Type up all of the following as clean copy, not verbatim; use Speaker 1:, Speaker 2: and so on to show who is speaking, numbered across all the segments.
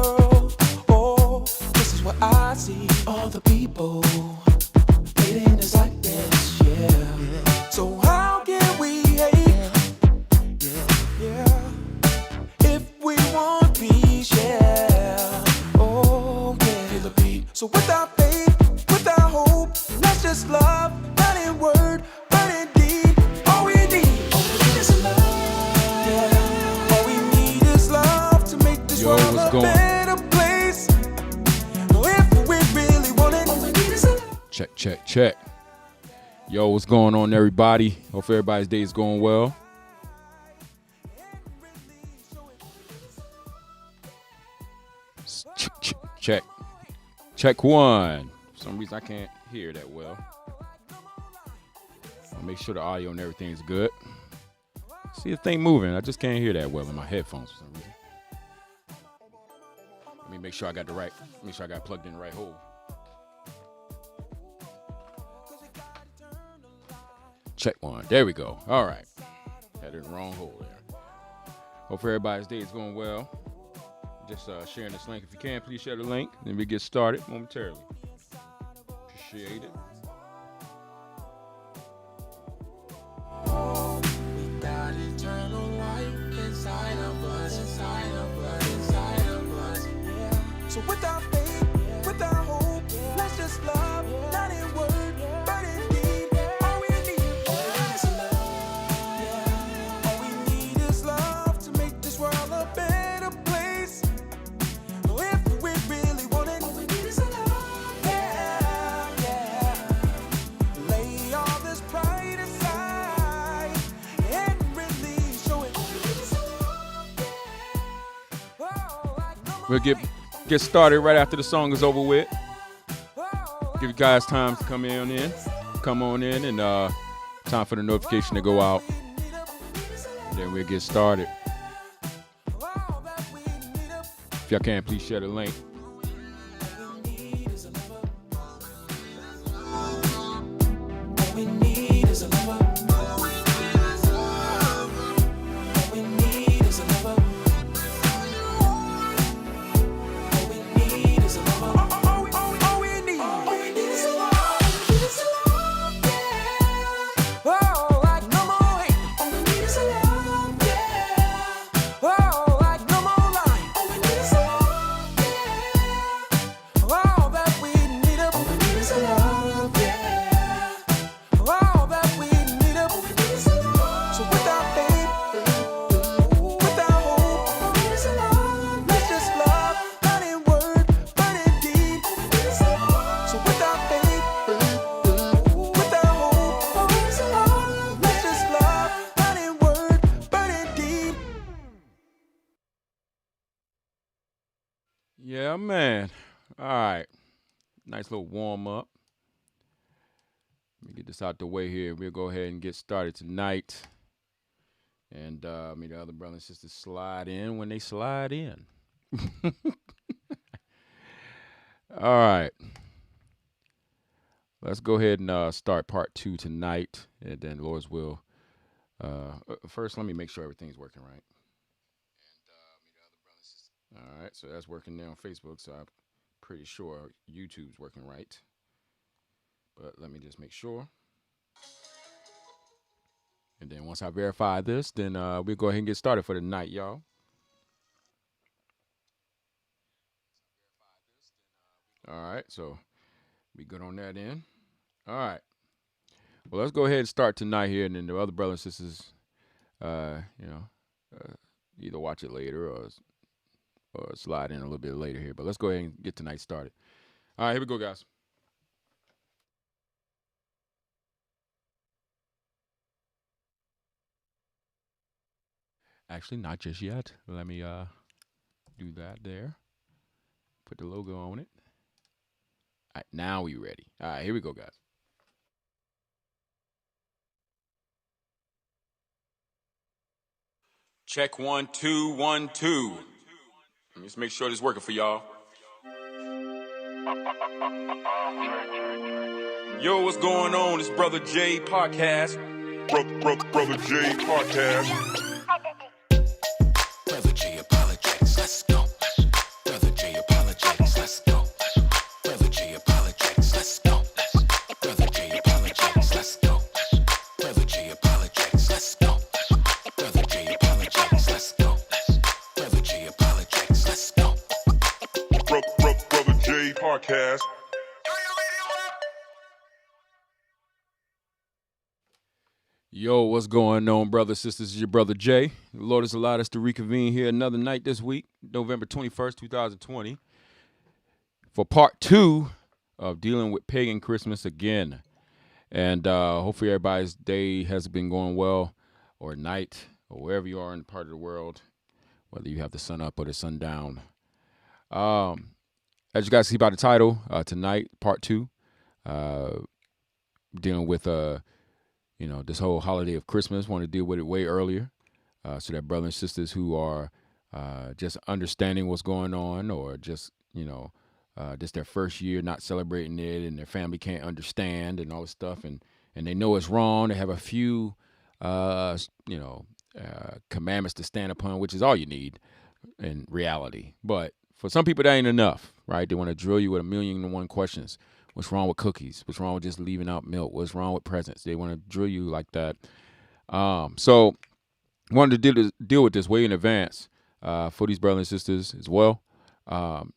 Speaker 1: world. Oh, this is what I see. All the people hating is like this, yeah. So how can we hate? Yeah. If we want peace, yeah. Oh, yeah. Feel the beat. So without faith, without hope, let's just love, not in word, but in deed. All we need is love. Yeah. All we need is love to make this world a better place. If we really want it, all we need is love.
Speaker 2: Check, check, check. Yo, what's going on, everybody? Hope everybody's day is going well. Check. Check one. For some reason, I can't hear that well. I'll make sure the audio and everything is good. See the thing moving. I just can't hear that well in my headphones for some reason. Let me make sure I got it plugged in the right hole. Check one. There we go. All right. Had it in the wrong hole there. Hope everybody's day is going well. Just sharing this link. If you can, please share the link. Then we get started momentarily. Appreciate it.
Speaker 1: We got eternal life inside of us, inside of us, inside of us. Yeah. So without faith, without hope, let's just love, not in word, but in deed. All we need is love. Yeah. All we need is love to make this world a better place. If we really want it, all we need is love. Yeah, yeah. Lay all this pride aside and really show it.
Speaker 2: We'll get started right after the song is over with. Give you guys time to come on in, and time for the notification to go out. And then we'll get started. If y'all can, please share the link.
Speaker 1: All we need is a lover. All we need is love. All we need is a lover. All we need is a lover. All we need is a love. Yeah. Oh, like no more hate. All we need is a love. Yeah. Oh, like no more lying. All we need is a love. Yeah. All that we need up. All we need is a love. Yeah. All that we need up. All we need is a love. So without faith, without hope, all we need is a love. Let's just love, not in word, but in deed. All we need is a love. So without faith, without hope, all we need is a love. Let's just love, not in word, but in deed.
Speaker 2: Yeah, man. All right. Nice little warm up. Let me get this out the way here. We'll go ahead and get started tonight. And the other brothers and sisters slide in when they slide in. All right. Let's go ahead and start part 2 tonight. And then Lord's will. First, let me make sure everything's working right. All right, so that's working now on Facebook, so I'm pretty sure YouTube's working right. But let me just make sure. And then once I verify this, then we'll go ahead and get started for the night, y'all. All right, so we good on that end. All right. Well, let's go ahead and start tonight here, and then the other brothers and sisters, either watch it later or slide in a little bit later here. But let's go ahead and get tonight started. All right, here we go, guys. Actually, not just yet. Let me do that there. Put the logo on it. All right, now we ready. All right, here we go, guys. Check 1 2 1 2. Let me just make sure this is working for y'all. Yo, what's going on? It's Brotha J podcast.
Speaker 3: Brotha J podcast.
Speaker 1: Brotha J apologize. Let's go. Brotha J
Speaker 3: Brothajpodcast.
Speaker 2: Yo, what's going on, brothers, sisters? It's your brother J. The Lord has allowed us to reconvene here another night this week, November 21st, 2020, for part 2 of dealing with pagan Christmas again. And hopefully everybody's day has been going well, or night, or wherever you are in the part of the world, whether you have the sun up or the sun down. As you guys see by the title, tonight, part 2, dealing with this whole holiday of Christmas. Want to deal with it way earlier, so that brothers and sisters who are just understanding what's going on, or just this their first year not celebrating it, and their family can't understand and all this stuff, and they know it's wrong. They have a few commandments to stand upon, which is all you need in reality. But for some people, that ain't enough, right? They want to drill you with 1,000,001 questions. What's wrong with cookies? What's wrong with just leaving out milk? What's wrong with presents? They want to drill you like that. So I wanted to deal with this way in advance for these brothers and sisters as well,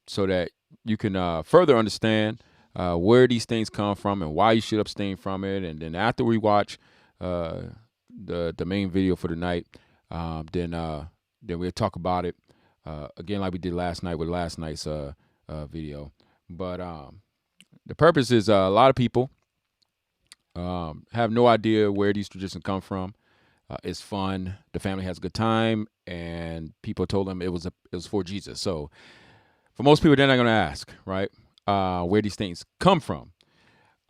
Speaker 2: so that you can further understand where these things come from and why you should abstain from it. And then after we watch the main video for the night, then we'll talk about it again like we did last night with last night's video. But the purpose is a lot of people have no idea where these traditions come from. It's fun. The family has a good time, and people told them it was for Jesus. So for most people, they're not going to ask, right, where these things come from.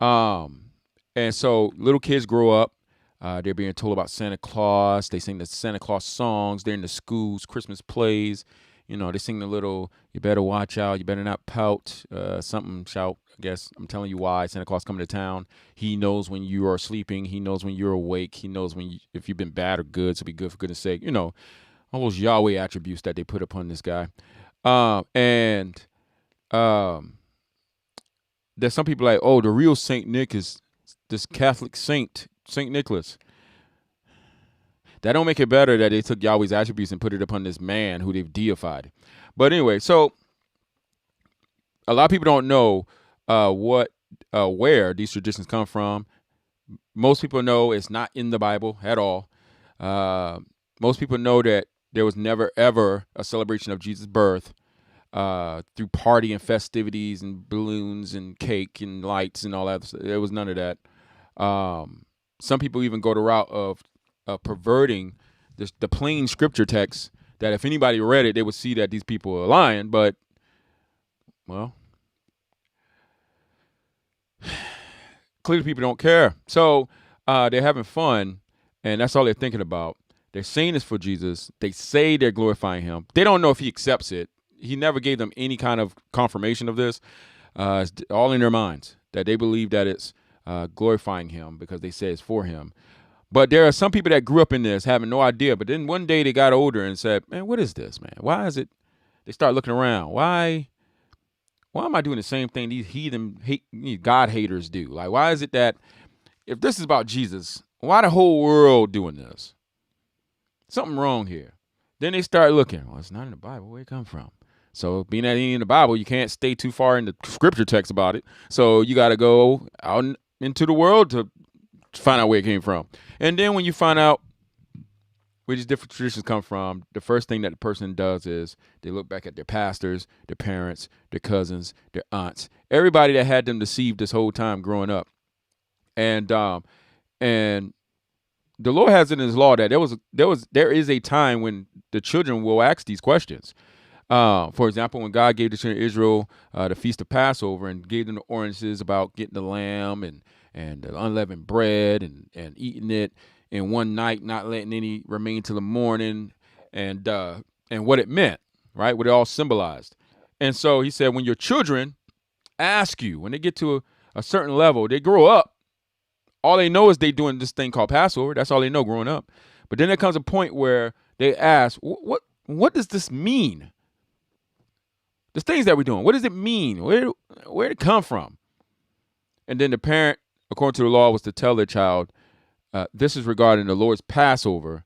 Speaker 2: And so little kids grow up. They're being told about Santa Claus. They sing the Santa Claus songs. They're in the schools, Christmas plays. They sing the little, you better watch out, you better not pout, something shout. I guess I'm telling you why. Santa Claus coming to town. He knows when you are sleeping. He knows when you're awake. He knows if you've been bad or good, so be good for goodness sake. All those Yahweh attributes that they put upon this guy. And there's some people like, oh, the real Saint Nick is this Catholic saint, Saint Nicholas. That don't make it better that they took Yahweh's attributes and put it upon this man who they've deified. But anyway, so a lot of people don't know where these traditions come from. Most people know it's not in the Bible at all. Most people know that there was never, ever a celebration of Jesus' birth through party and festivities and balloons and cake and lights and all that. There was none of that. Some people even go the route of perverting the plain scripture text, that if anybody read it, they would see that these people are lying. But, well, clearly people don't care. So they're having fun, and that's all they're thinking about. They're saying it's for Jesus. They say they're glorifying him. They don't know if he accepts it. He never gave them any kind of confirmation of this. It's all in their minds that they believe that it's glorifying him because they say it's for him. But there are some people that grew up in this having no idea. But then one day they got older and said, man, what is this, man? Why is it? They start looking around. Why am I doing the same thing these these God haters do? Like, why is it that if this is about Jesus, why the whole world doing this? Something wrong here. Then they start looking. Well, it's not in the Bible. Where it come from? So being that it ain't in the Bible, you can't stay too far in the scripture text about it. So you got to go out into the world to find out where it came from. And then when you find out where these different traditions come from, the first thing that the person does is they look back at their pastors, their parents, their cousins, their aunts, everybody that had them deceived this whole time growing up. And the Lord has it in his law that there is a time when the children will ask these questions. For example, when God gave the children of Israel the feast of Passover and gave them the ordinances about getting the lamb and the unleavened bread and eating it in one night, not letting any remain till the morning, and what it meant, right? What it all symbolized. And so he said, when your children ask you, when they get to a certain level, they grow up, all they know is they doing this thing called Passover. That's all they know growing up. But then there comes a point where they ask, what does this mean? The things that we're doing, what does it mean? Where did it come from? And then the parent, according to the law, was to tell their child, this is regarding the Lord's Passover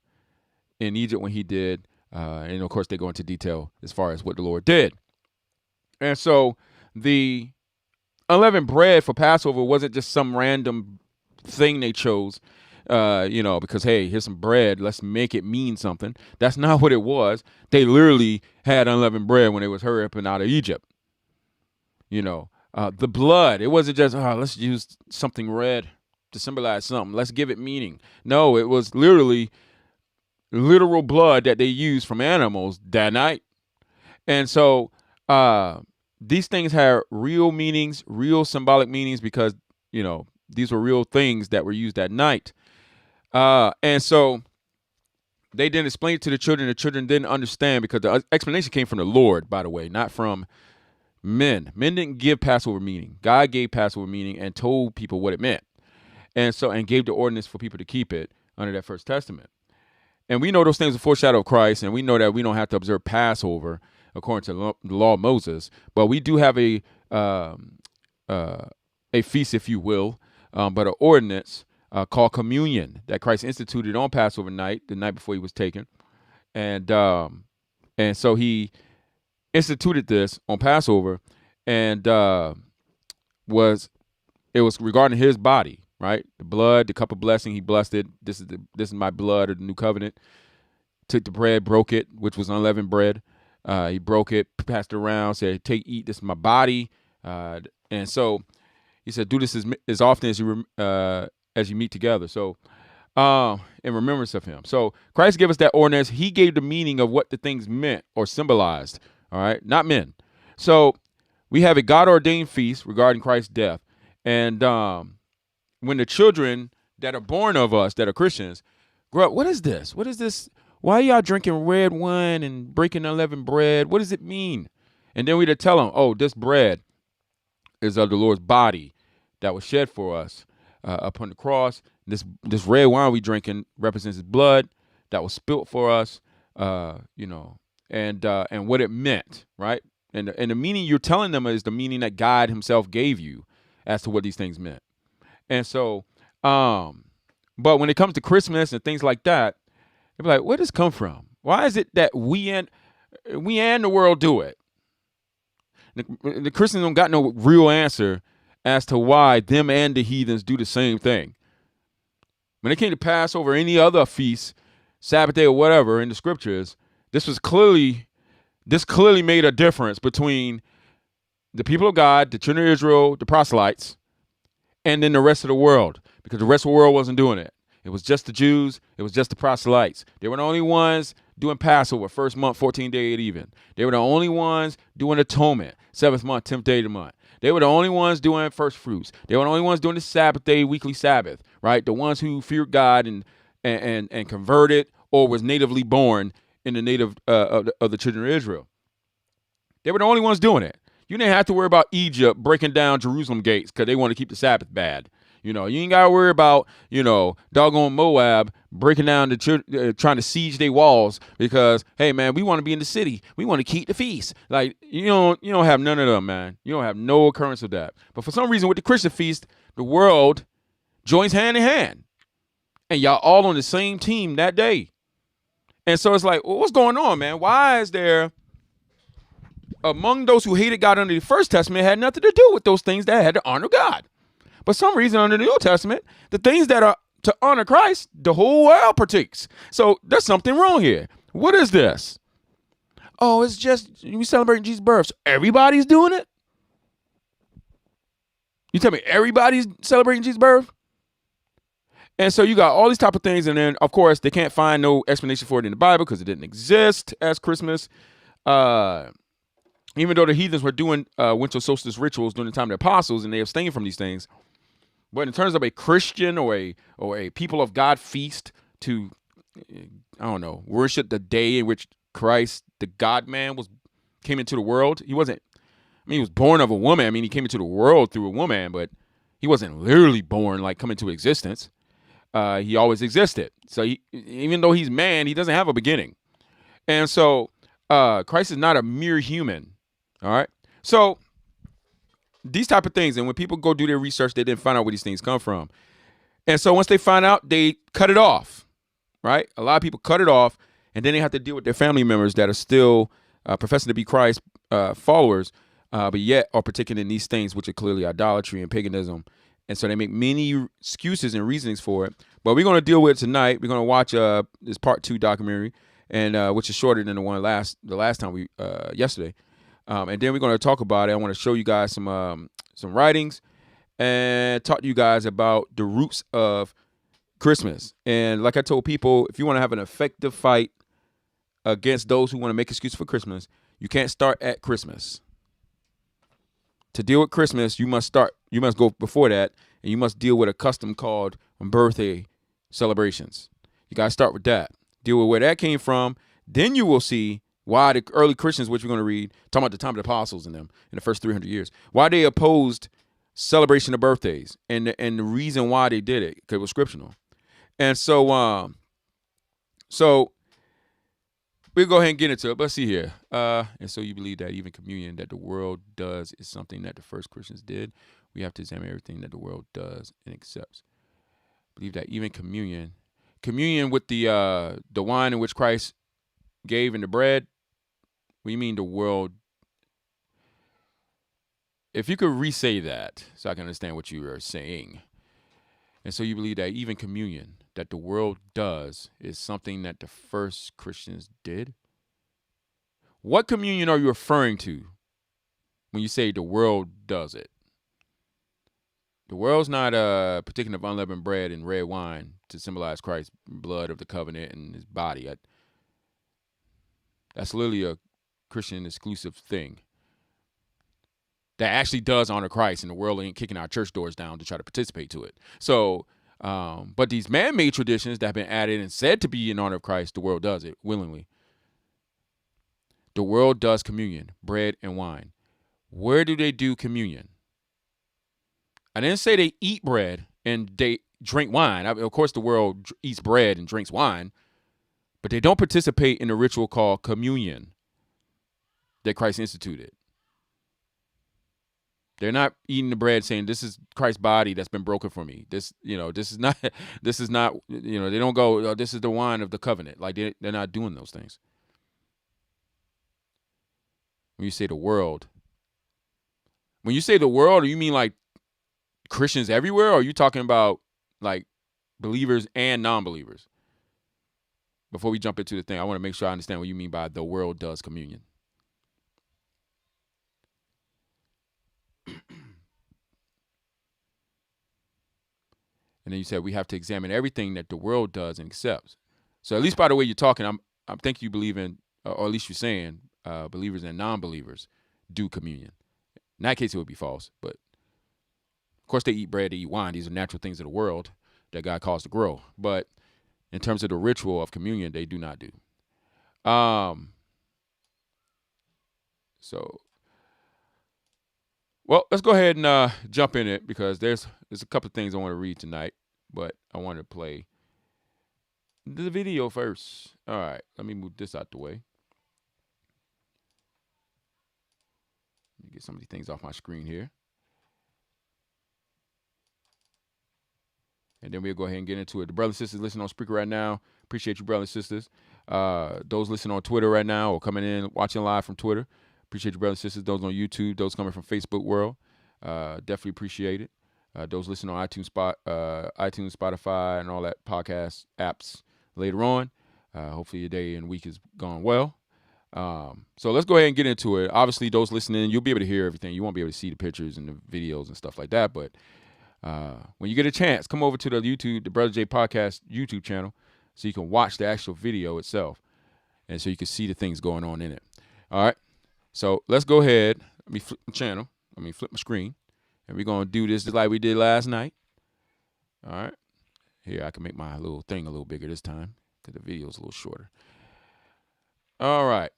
Speaker 2: in Egypt when he did. And, of course, they go into detail as far as what the Lord did. And so the unleavened bread for Passover wasn't just some random thing they chose, because, hey, here's some bread. Let's make it mean something. That's not what it was. They literally had unleavened bread when they was hurrying out of Egypt. The blood, it wasn't just, let's use something red to symbolize something. Let's give it meaning. No, it was literal blood that they used from animals that night. And so these things have real meanings, real symbolic meanings, because, these were real things that were used that night. And so they didn't explain it to the children. The children didn't understand, because the explanation came from the Lord, by the way, not from men. Men didn't give Passover meaning. God gave Passover meaning and told people what it meant. And gave the ordinance for people to keep it under that First Testament. And we know those things are foreshadow of Christ, and we know that we don't have to observe Passover according to the law of Moses, but we do have a feast, if you will, but an ordinance called communion that Christ instituted on Passover night, the night before he was taken, and so he instituted this on Passover, and it was regarding his body. Right, the blood, the cup of blessing, he blessed it. This is my blood of the new covenant. Took the bread, broke it, which was unleavened bread. He broke it, passed it around, said, "Take, eat. This is my body." And so he said, "Do this as often as you meet together." So, in remembrance of him. So Christ gave us that ordinance. He gave the meaning of what the things meant or symbolized. All right, not men. So we have a God-ordained feast regarding Christ's death, and when the children that are born of us, that are Christians, grow up, what is this? What is this? Why are y'all drinking red wine and breaking unleavened bread? What does it mean? And then we to tell them, oh, this bread is of the Lord's body that was shed for us upon the cross. This red wine we drinking represents his blood that was spilt for us, and what it meant, right? And the meaning you're telling them is the meaning that God himself gave you as to what these things meant. And so, but when it comes to Christmas and things like that, they'll be like, where does this come from? Why is it that we and the world do it? The Christians don't got no real answer as to why them and the heathens do the same thing. When it came to Passover, any other feast, Sabbath day or whatever in the scriptures, this clearly made a difference between the people of God, the children of Israel, the proselytes, and then the rest of the world, because the rest of the world wasn't doing it. It was just the Jews. It was just the proselytes. They were the only ones doing Passover, first month, 14th day at even. They were the only ones doing atonement, 7th month, 10th day of the month. They were the only ones doing first fruits. They were the only ones doing the Sabbath day, weekly Sabbath, right? The ones who feared God and converted or was natively born in the native of the children of Israel. They were the only ones doing it. You didn't have to worry about Egypt breaking down Jerusalem gates because they want to keep the Sabbath bad. You ain't got to worry about, doggone Moab breaking down trying to siege their walls because, hey, man, we want to be in the city. We want to keep the feast. Like, you don't have none of them, man. You don't have no occurrence of that. But for some reason with the Christian feast, the world joins hand in hand. And y'all all on the same team that day. And so it's like, well, what's going on, man? Why is there... among those who hated God under the First Testament had nothing to do with those things that had to honor God. But some reason under the New Testament, the things that are to honor Christ, the whole world partakes. So there's something wrong here. What is this? Oh, it's just we celebrating Jesus' birth. So everybody's doing it? You tell me everybody's celebrating Jesus' birth? And so you got all these type of things. And then, of course, they can't find no explanation for it in the Bible because it didn't exist as Christmas. Even though the heathens were doing winter solstice rituals during the time of the apostles and they abstained from these things. But in terms of a Christian or a people of God feast to, worship the day in which Christ, the God-man, came into the world. He wasn't, he was born of a woman. He came into the world through a woman, but he wasn't literally born, like come into existence. He always existed. So even though he's man, he doesn't have a beginning. And so Christ is not a mere human. All right. So these type of things. And when people go do their research, they didn't find out where these things come from. And so once they find out, they cut it off. Right. A lot of people cut it off and then they have to deal with their family members that are still professing to be Christ followers but yet are partaking in these things which are clearly idolatry and paganism. And so they make many excuses and reasonings for it. But we're going to deal with it tonight. We're going to watch this part 2 documentary, and which is shorter than the last time we yesterday. And then we're going to talk about it. I want to show you guys some writings and talk to you guys about the roots of Christmas. And like I told people, if you want to have an effective fight against those who want to make excuses for Christmas, you can't start at Christmas. To deal with Christmas, you must go before that, and you must deal with a custom called birthday celebrations. You got to start with that. Deal with where that came from. Then you will see why the early Christians, which we're going to read, talking about the time of the apostles and them in the first 300 years, why they opposed celebration of birthdays and the reason why they did it, because it was scriptural. And so we'll go ahead and get into it. Let's see here. And so you believe that even communion that the world does is something that the first Christians did. We have to examine everything that the world does and accepts. Believe that even communion with the wine in which Christ gave and the bread. What do you mean the world? If you could re-say that so I can understand what you are saying. And so you believe that even communion that the world does is something that the first Christians did? What communion are you referring to when you say the world does it? The world's not partaking of unleavened bread and red wine to symbolize Christ's blood of the covenant and his body. That's literally a Christian exclusive thing that actually does honor Christ, and the world ain't kicking our church doors down to try to participate to it. So, but these man-made traditions that have been added and said to be in honor of Christ, the world does it willingly. The world does communion, bread and wine. Where do they do communion? I didn't say they eat bread and they drink wine. Of course, the world eats bread and drinks wine, but they don't participate in the ritual called communion that Christ instituted. They're not eating the bread saying, this is Christ's body that's been broken for me. This is not, they don't go, oh, this is the wine of the covenant. Like they're not doing those things. When you say the world, do you mean like Christians everywhere? Or are you talking about like believers and non-believers? Before we jump into the thing, I want to make sure I understand what you mean by the world does communion. And then you said we have to examine everything that the world does and accepts. So at least by the way you're talking, I think you believe in, or at least you're saying, believers and non-believers do communion. In that case, it would be false. But of course, they eat bread, they eat wine. These are natural things of the world that God calls to grow. But in terms of the ritual of communion, they do not do. Well, let's go ahead and jump in it because there's a couple of things I want to read tonight, but I want to play the video first. All right, let me move this out the way. Let me get some of these things off my screen here. And then we'll go ahead and get into it. The brothers and sisters listening on Spreaker right now, appreciate you, brothers and sisters. Those listening on Twitter right now or coming in, watching live from Twitter, appreciate you, brothers and sisters. Those on YouTube, those coming from Facebook world, definitely appreciate it. Those listening on iTunes, Spotify, and all that podcast apps later on. Hopefully your day and week has gone well. So let's go ahead and get into it. Obviously, those listening, you'll be able to hear everything. You won't be able to see the pictures and the videos and stuff like that. But when you get a chance, come over to the Brotha J Podcast YouTube channel so you can watch the actual video itself and so you can see the things going on in it. All right. So let's go ahead. Let me flip my screen. And we're going to do this just like we did last night. All right. Here, I can make my little thing a little bigger this time because the video is a little shorter. All right.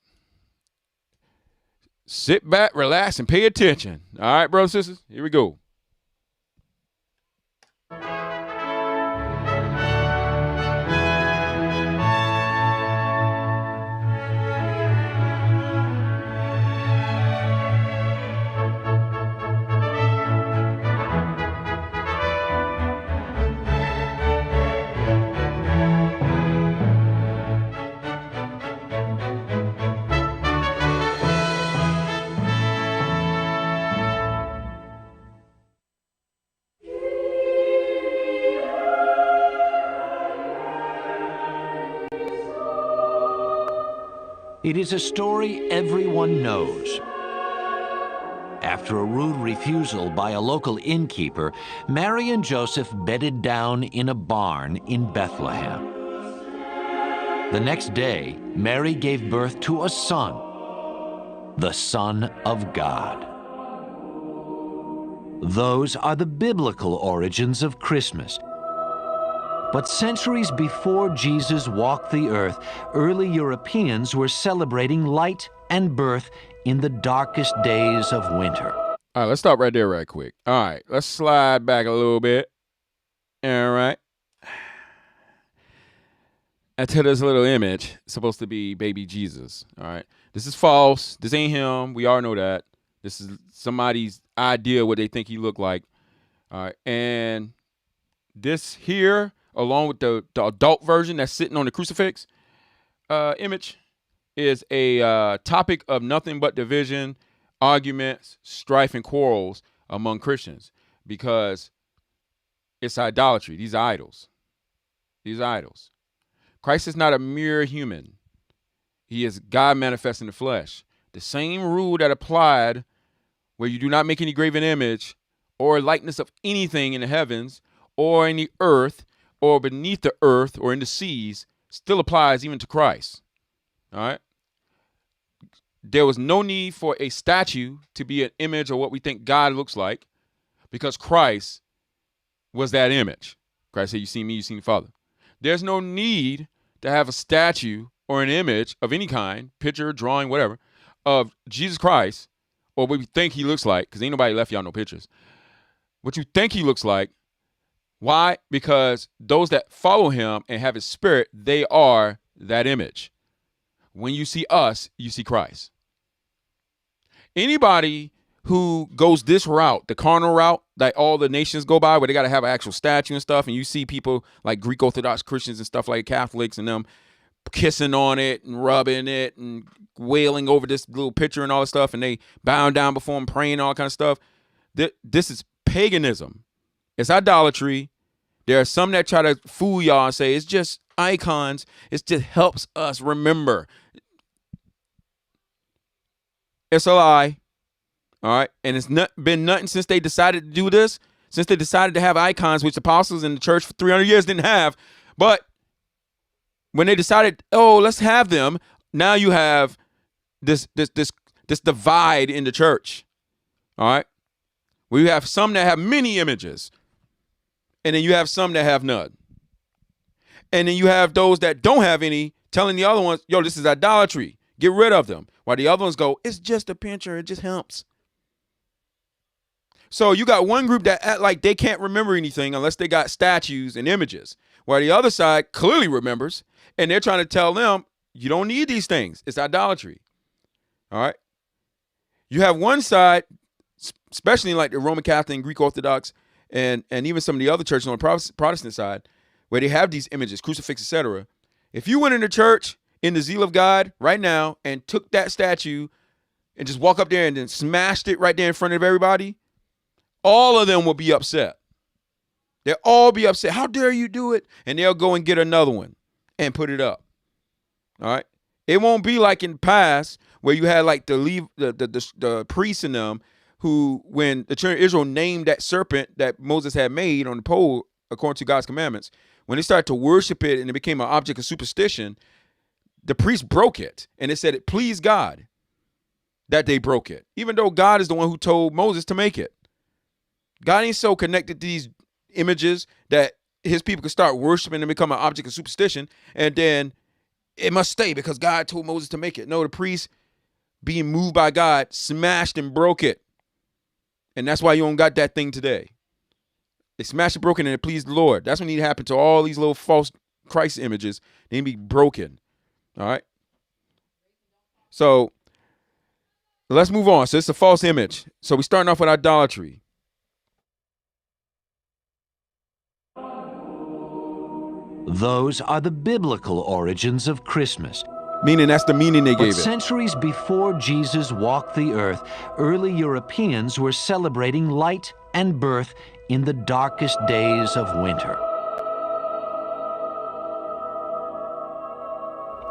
Speaker 2: Sit back, relax, and pay attention. All right, brothers and sisters, here we go.
Speaker 4: It is a story everyone knows. After a rude refusal by a local innkeeper, Mary and Joseph bedded down in a barn in Bethlehem. The next day, Mary gave birth to a son, the Son of God. Those are the biblical origins of Christmas. But centuries before Jesus walked the earth, early Europeans were celebrating light and birth in the darkest days of winter.
Speaker 2: All right, let's stop right there right quick. All right, let's slide back a little bit. All right. Until this little image, it's supposed to be baby Jesus. All right. This is false. This ain't him. We all know that. This is somebody's idea what they think he looked like. All right. And this here, along with the adult version that's sitting on the crucifix image, is a topic of nothing but division, arguments, strife, and quarrels among Christians because it's idolatry. These are idols. These are idols. Christ is not a mere human. He is God manifest in the flesh. The same rule that applied where you do not make any graven image or likeness of anything in the heavens or in the earth or beneath the earth or in the seas still applies even to Christ. All right. There was no need for a statue to be an image of what we think God looks like because Christ was that image. Christ said, you see me, you see the Father. There's no need to have a statue or an image of any kind, picture, drawing, whatever, of Jesus Christ or what we think he looks like, because ain't nobody left y'all no pictures. What you think he looks like. Why? Because those that follow him and have his spirit, they are that image. When you see us, you see Christ. Anybody who goes this route, the carnal route that all the nations go by, where they got to have an actual statue and stuff, and you see people like Greek Orthodox Christians and stuff like Catholics and them kissing on it and rubbing it and wailing over this little picture and all this stuff, and they bowing down before him, praying and all kind of stuff. This is paganism. It's idolatry. There are some that try to fool y'all and say it's just icons. It just helps us remember. It's a lie. All right. And it's been nothing since they decided to do this, since they decided to have icons, which apostles in the church for 300 years didn't have. But when they decided, oh, let's have them, now you have this divide in the church. All right. We have some that have many images, and then you have some that have none. And then you have those that don't have any telling the other ones, yo, this is idolatry. Get rid of them. While the other ones go, it's just a picture. It just helps. So you got one group that act like they can't remember anything unless they got statues and images. While the other side clearly remembers, and they're trying to tell them, you don't need these things. It's idolatry. All right. You have one side, especially like the Roman Catholic and Greek Orthodox and even some of the other churches on the Protestant side, where they have these images, crucifix, etc. If you went into church in the zeal of God right now and took that statue and just walk up there and then smashed it right there in front of everybody, all of them will be upset. They'll all be upset. How dare you do it? And they'll go and get another one and put it up. All right. It won't be like in the past where you had like the priests in them who, when the children of Israel named that serpent that Moses had made on the pole, according to God's commandments, when they started to worship it and it became an object of superstition, the priest broke it. And it said it pleased God that they broke it, even though God is the one who told Moses to make it. God ain't so connected to these images that his people could start worshiping and become an object of superstition, and then it must stay because God told Moses to make it. No, the priest, being moved by God, smashed and broke it. And that's why you don't got that thing today. They smashed it, broken, and it pleased the Lord. That's what need to happen to all these little false Christ images. They need to be broken. All right? So let's move on. So it's a false image. So we're starting off with idolatry.
Speaker 4: Those are the biblical origins of Christmas.
Speaker 2: Meaning that's the meaning they gave it.
Speaker 4: Centuries before Jesus walked the earth, early Europeans were celebrating light and birth in the darkest days of winter.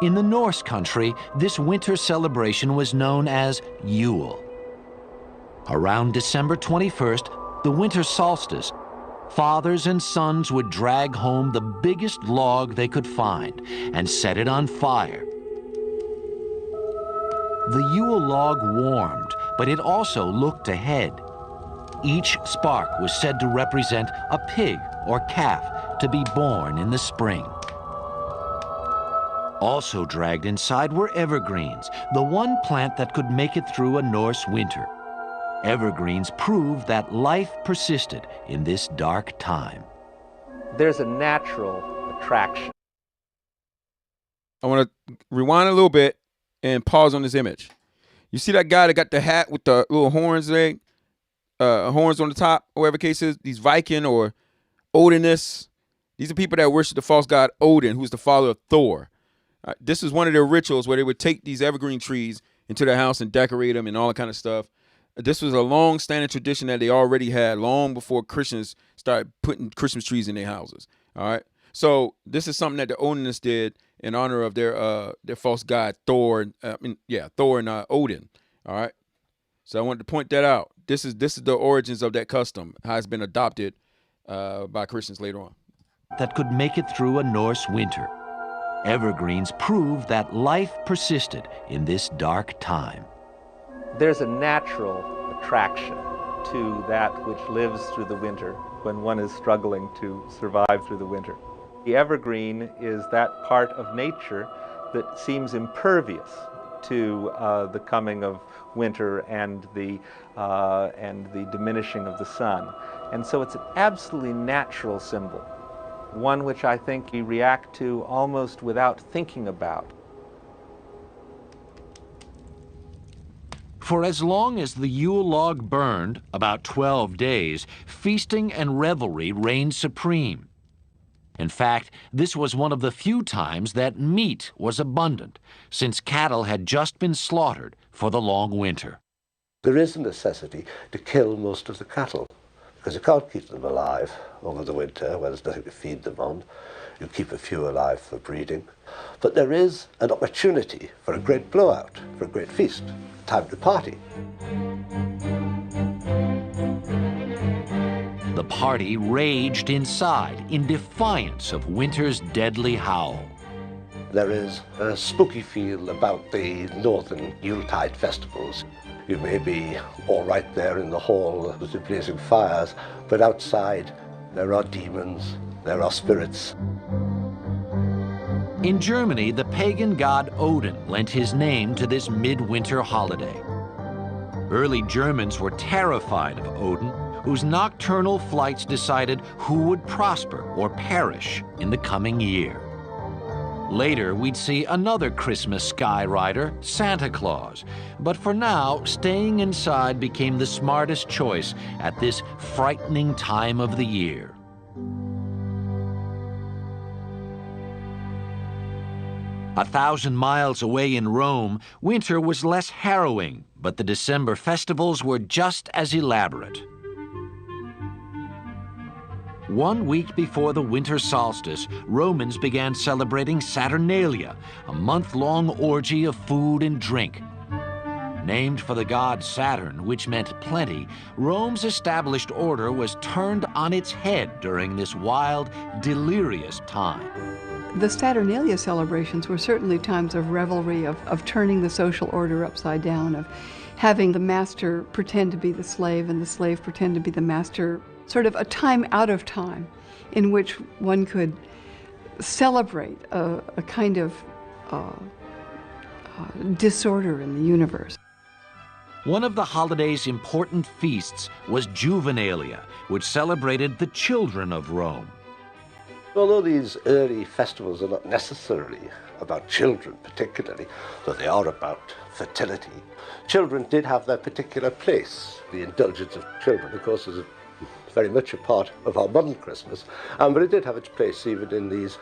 Speaker 4: In the Norse country, this winter celebration was known as Yule. Around December 21st, the winter solstice, fathers and sons would drag home the biggest log they could find and set it on fire. The Yule log warmed, but it also looked ahead. Each spark was said to represent a pig or calf to be born in the spring. Also dragged inside were evergreens, the one plant that could make it through a Norse winter. Evergreens proved that life persisted in this dark time.
Speaker 5: There's a natural attraction.
Speaker 2: I want to rewind a little bit and pause on this image. You see that guy that got the hat with the little horns there, horns on the top, whatever the case is, these Viking or Odinists. These are people that worship the false god Odin, who's the father of Thor. This is one of their rituals where they would take these evergreen trees into their house and decorate them and all that kind of stuff. This was a long-standing tradition that they already had long before Christians started putting Christmas trees in their houses. All right, so this is something that the Odinists did in honor of their false god Thor. Thor and Odin. All right, so I wanted to point that out. This is the origins of that custom, how it's been adopted by Christians later on.
Speaker 4: That could make it through a Norse winter. Evergreens proved that life persisted in this dark time.
Speaker 5: There's a natural attraction to that which lives through the winter when one is struggling to survive through the winter. The evergreen is that part of nature that seems impervious to the coming of winter and the diminishing of the sun. And so it's an absolutely natural symbol, one which I think we react to almost without thinking about.
Speaker 4: For as long as the Yule log burned, about 12 days, feasting and revelry reigned supreme. In fact, this was one of the few times that meat was abundant, since cattle had just been slaughtered for the long winter.
Speaker 6: There is a necessity to kill most of the cattle, because you can't keep them alive over the winter when there's nothing to feed them on. You keep a few alive for breeding. But there is an opportunity for a great blowout, for a great feast, time to party.
Speaker 4: The party raged inside in defiance of winter's deadly howl.
Speaker 6: There is a spooky feel about the northern Yuletide festivals. You may be all right there in the hall with the blazing fires, but outside there are demons, there are spirits.
Speaker 4: In Germany, the pagan god Odin lent his name to this midwinter holiday. Early Germans were terrified of Odin, whose nocturnal flights decided who would prosper or perish in the coming year. Later, we'd see another Christmas sky rider, Santa Claus. But for now, staying inside became the smartest choice at this frightening time of the year. A 1,000 miles away in Rome, winter was less harrowing, but the December festivals were just as elaborate. 1 week before the winter solstice, Romans began celebrating Saturnalia, a month-long orgy of food and drink. Named for the god Saturn, which meant plenty, Rome's established order was turned on its head during this wild, delirious time.
Speaker 7: The Saturnalia celebrations were certainly times of revelry, of turning the social order upside down, of having the master pretend to be the slave and the slave pretend to be the master. Sort of a time out of time in which one could celebrate a kind of disorder in the universe.
Speaker 4: One of the holiday's important feasts was Juvenalia, which celebrated the children of Rome.
Speaker 6: Although these early festivals are not necessarily about children particularly, though they are about fertility, children did have their particular place. The indulgence of children, of course, is very much a part of our modern Christmas, but it did have its place even in these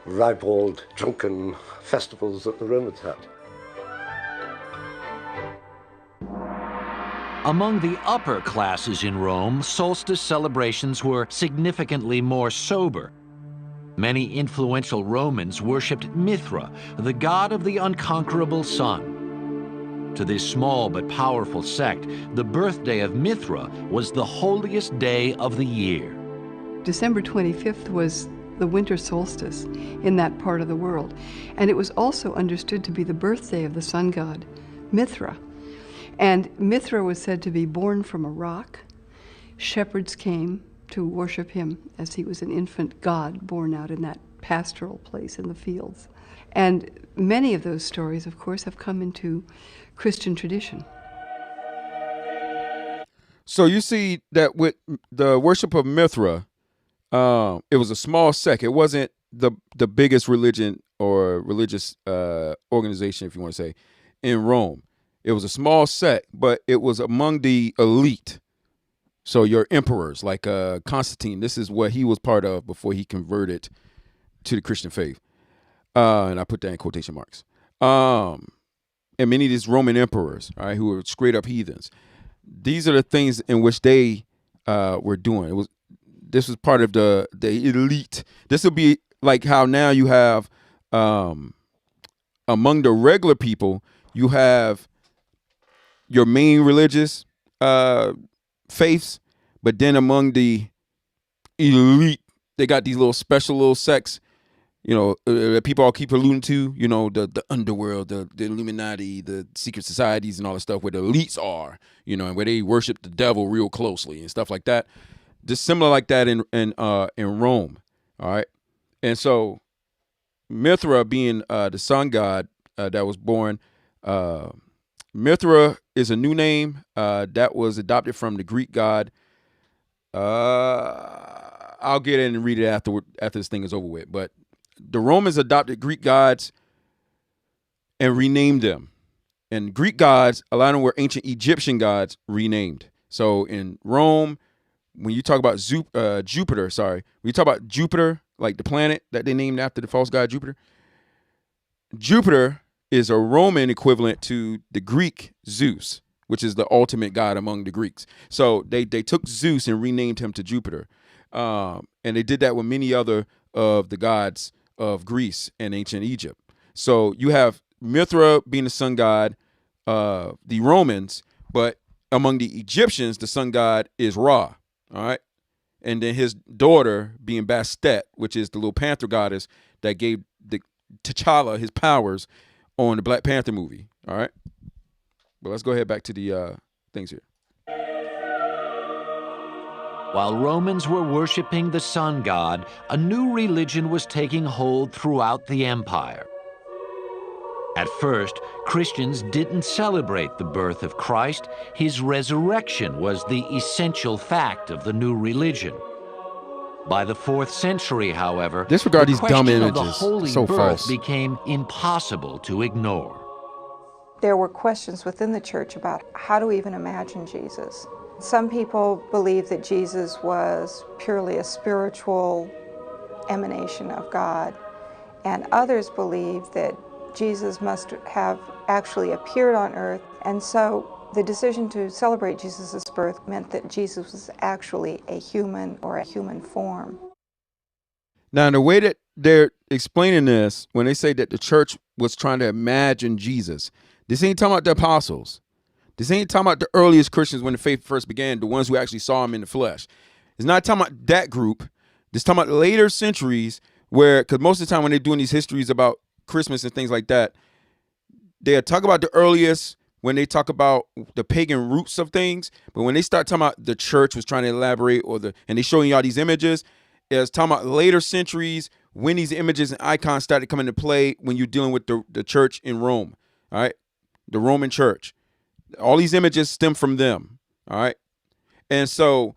Speaker 6: ribald, drunken festivals that the Romans had.
Speaker 4: Among the upper classes in Rome, solstice celebrations were significantly more sober. Many influential Romans worshipped Mithra, the god of the unconquerable sun. To this small but powerful sect, the birthday of Mithra was the holiest day of the year.
Speaker 7: December 25th was the winter solstice in that part of the world, and it was also understood to be the birthday of the sun god, Mithra. And Mithra was said to be born from a rock. Shepherds came to worship him as he was an infant god born out in that pastoral place in the fields. And many of those stories, of course, have come into Christian tradition.
Speaker 2: So you see that with the worship of Mithra, it was a small sect. It wasn't the biggest religion or religious organization, if you want to say, in Rome. It was a small sect, but it was among the elite. So your emperors, like Constantine, this is what he was part of before he converted to the Christian faith. And I put that in quotation marks. And many of these Roman emperors, all right, who were straight up heathens. These are the things in which they were doing. This was part of the elite. This would be like how now you have among the regular people, you have your main religious faiths, but then among the elite, they got these little special little sects, that people all keep alluding to, the underworld, the Illuminati, the secret societies and all that stuff where the elites are, and where they worship the devil real closely and stuff like that. Just similar like that in Rome, all right? And so Mithra being the sun god that was born, Mithra is a new name that was adopted from the Greek god. I'll get in and read it after this thing is over with. But the Romans adopted Greek gods and renamed them. And Greek gods, a lot of them were ancient Egyptian gods renamed. So in Rome, when you talk about Jupiter, when you talk about Jupiter, like the planet that they named after the false god Jupiter, Jupiter is a Roman equivalent to the Greek Zeus, which is the ultimate god among the Greeks. So they took Zeus and renamed him to Jupiter. And they did that with many other of the gods of Greece and ancient Egypt. So you have Mithra being the sun god, the Romans, but among the Egyptians, the sun god is Ra, all right? And then his daughter being Bastet, which is the little panther goddess that gave T'Challa his powers on the Black Panther movie, all right? But let's go ahead back to the things here.
Speaker 4: While Romans were worshiping the sun god, a new religion was taking hold throughout the empire. At first, Christians didn't celebrate the birth of Christ. His resurrection was the essential fact of the new religion. By the 4th century, however,
Speaker 2: disregard
Speaker 4: the
Speaker 2: these dumb
Speaker 4: question of the
Speaker 2: images.
Speaker 4: holy
Speaker 2: So
Speaker 4: birth
Speaker 2: false.
Speaker 4: became impossible to ignore.
Speaker 8: There were questions within the church about how to even imagine Jesus. Some people believe that Jesus was purely a spiritual emanation of God, and others believe that Jesus must have actually appeared on earth. And so the decision to celebrate Jesus' birth meant that Jesus was actually a human or a human form.
Speaker 2: Now, the way that they're explaining this, when they say that the church was trying to imagine Jesus, this ain't talking about the apostles. This ain't talking about the earliest Christians when the faith first began, the ones who actually saw him in the flesh. It's not talking about that group. It's talking about later centuries where, because most of the time when they're doing these histories about Christmas and things like that, they'll talk about the earliest when they talk about the pagan roots of things. But when they start talking about the church was trying to elaborate and they showing y'all these images, it's talking about later centuries when these images and icons started coming into play when you're dealing with the church in Rome, all right? The Roman church. All these images stem from them, all right? And so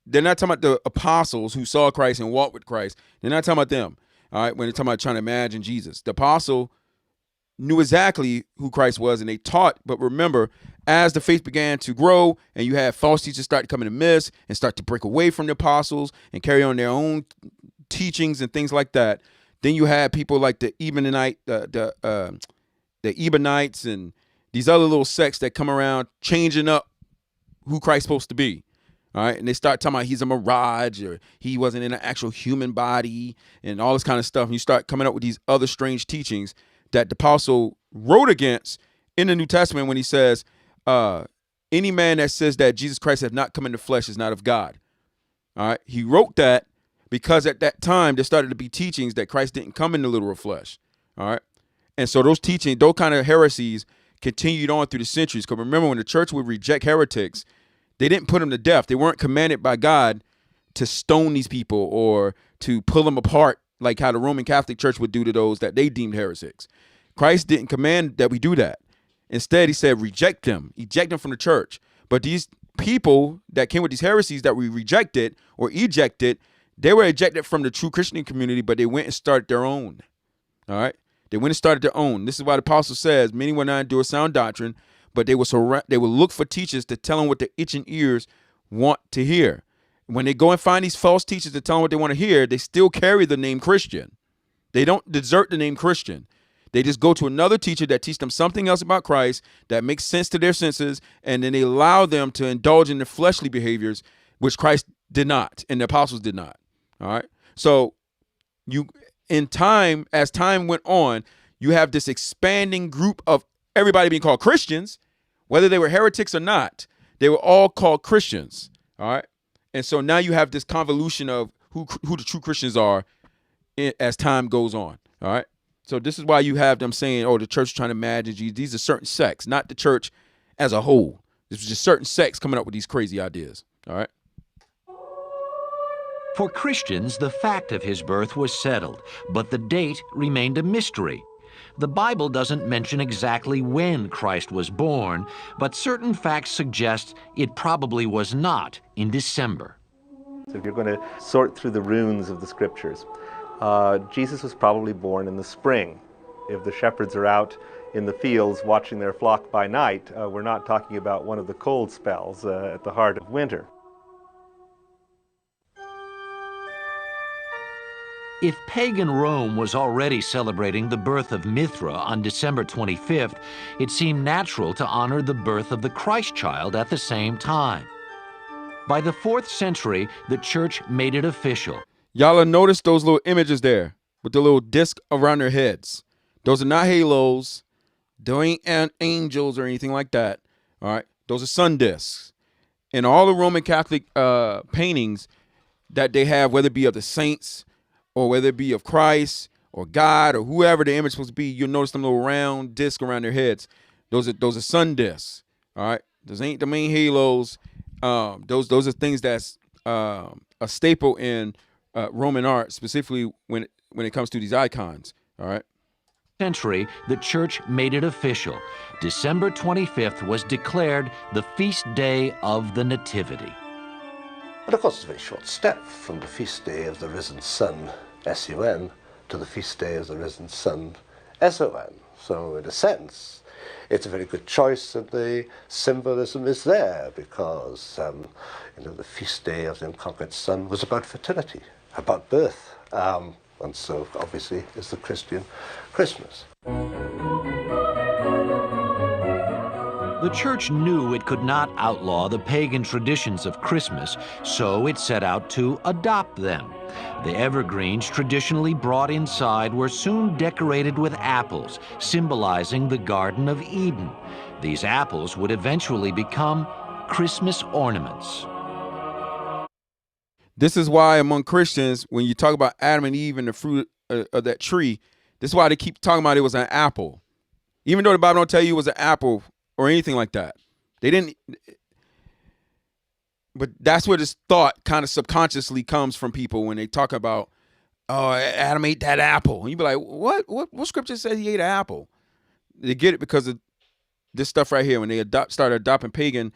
Speaker 2: they're not talking about the apostles who saw Christ and walked with Christ. They're not talking about them, all right, when they're talking about trying to imagine Jesus. The apostle knew exactly who Christ was, and they taught. But remember, as the faith began to grow and you had false teachers start to come in the midst and start to break away from the apostles and carry on their own teachings and things like that, then you had people like the Ebionites and these other little sects that come around changing up who Christ's supposed to be. All right, and they start talking about he's a mirage or he wasn't in an actual human body and all this kind of stuff. And you start coming up with these other strange teachings that the apostle wrote against in the New Testament when he says, any man that says that Jesus Christ has not come in the flesh is not of God. All right, he wrote that because at that time there started to be teachings that Christ didn't come in the literal flesh. All right, and so those teachings, those kind of heresies continued on through the centuries. Because remember, when the church would reject heretics, they didn't put them to death. They weren't commanded by God to stone these people or to pull them apart like how the Roman Catholic Church would do to those that they deemed heretics. Christ didn't command that we do that. Instead, he said, reject them, eject them from the church. But these people that came with these heresies that we rejected or ejected, they were ejected from the true Christian community, but they went and started their own. All right? They went and started their own. This is why the apostle says, many will not endure sound doctrine, but they will look for teachers to tell them what the itching ears want to hear. When they go and find these false teachers to tell them what they want to hear, they still carry the name Christian. They don't desert the name Christian. They just go to another teacher that teach them something else about Christ that makes sense to their senses, and then they allow them to indulge in the fleshly behaviors, which Christ did not and the apostles did not. All right. So as time went on, you have this expanding group of everybody being called Christians, whether they were heretics or not. They were all called Christians. All right. And so now you have this convolution of who the true Christians are as time goes on. All right. So this is why you have them saying, oh, the church is trying to manage you. These are certain sects, not the church as a whole. This was just certain sects coming up with these crazy ideas. All right.
Speaker 4: For Christians, the fact of his birth was settled, but the date remained a mystery. The Bible doesn't mention exactly when Christ was born, but certain facts suggest it probably was not in December.
Speaker 5: So if you're going to sort through the runes of the scriptures, Jesus was probably born in the spring. If the shepherds are out in the fields watching their flock by night, we're not talking about one of the cold spells at the heart of winter.
Speaker 4: If pagan Rome was already celebrating the birth of Mithra on December 25th, it seemed natural to honor the birth of the Christ child at the same time. By the 4th century, the church made it official.
Speaker 2: Y'all have noticed those little images there with the little disc around their heads. Those are not halos. They ain't angels or anything like that. All right. Those are sun discs. And all the Roman Catholic paintings that they have, whether it be of the saints or whether it be of Christ or God or whoever the image is supposed to be, you'll notice them little round discs around their heads. Those are sun discs. All right. Those ain't the main halos. Those are things that's a staple in Roman art, specifically when it comes to these icons. All right.
Speaker 4: Century, the church made it official. December 25th was declared the feast day of the Nativity.
Speaker 6: But of course, it's a very short step from the feast day of the risen sun, S-U-N, to the feast day of the risen sun, S-O-N. So in a sense, it's a very good choice, and the symbolism is there because the feast day of the unconquered sun was about fertility, about birth, and so obviously is the Christian Christmas.
Speaker 4: The church knew it could not outlaw the pagan traditions of Christmas, so it set out to adopt them. The evergreens traditionally brought inside were soon decorated with apples, symbolizing the Garden of Eden. These apples would eventually become Christmas ornaments.
Speaker 2: This is why among Christians, when you talk about Adam and Eve and the fruit of that tree, this is why they keep talking about it was an apple. Even though the Bible don't tell you it was an apple or anything like that. They didn't. But that's where this thought kind of subconsciously comes from people when they talk about, oh, Adam ate that apple. And you be like, what scripture says he ate an apple? They get it because of this stuff right here. When they started adopting pagan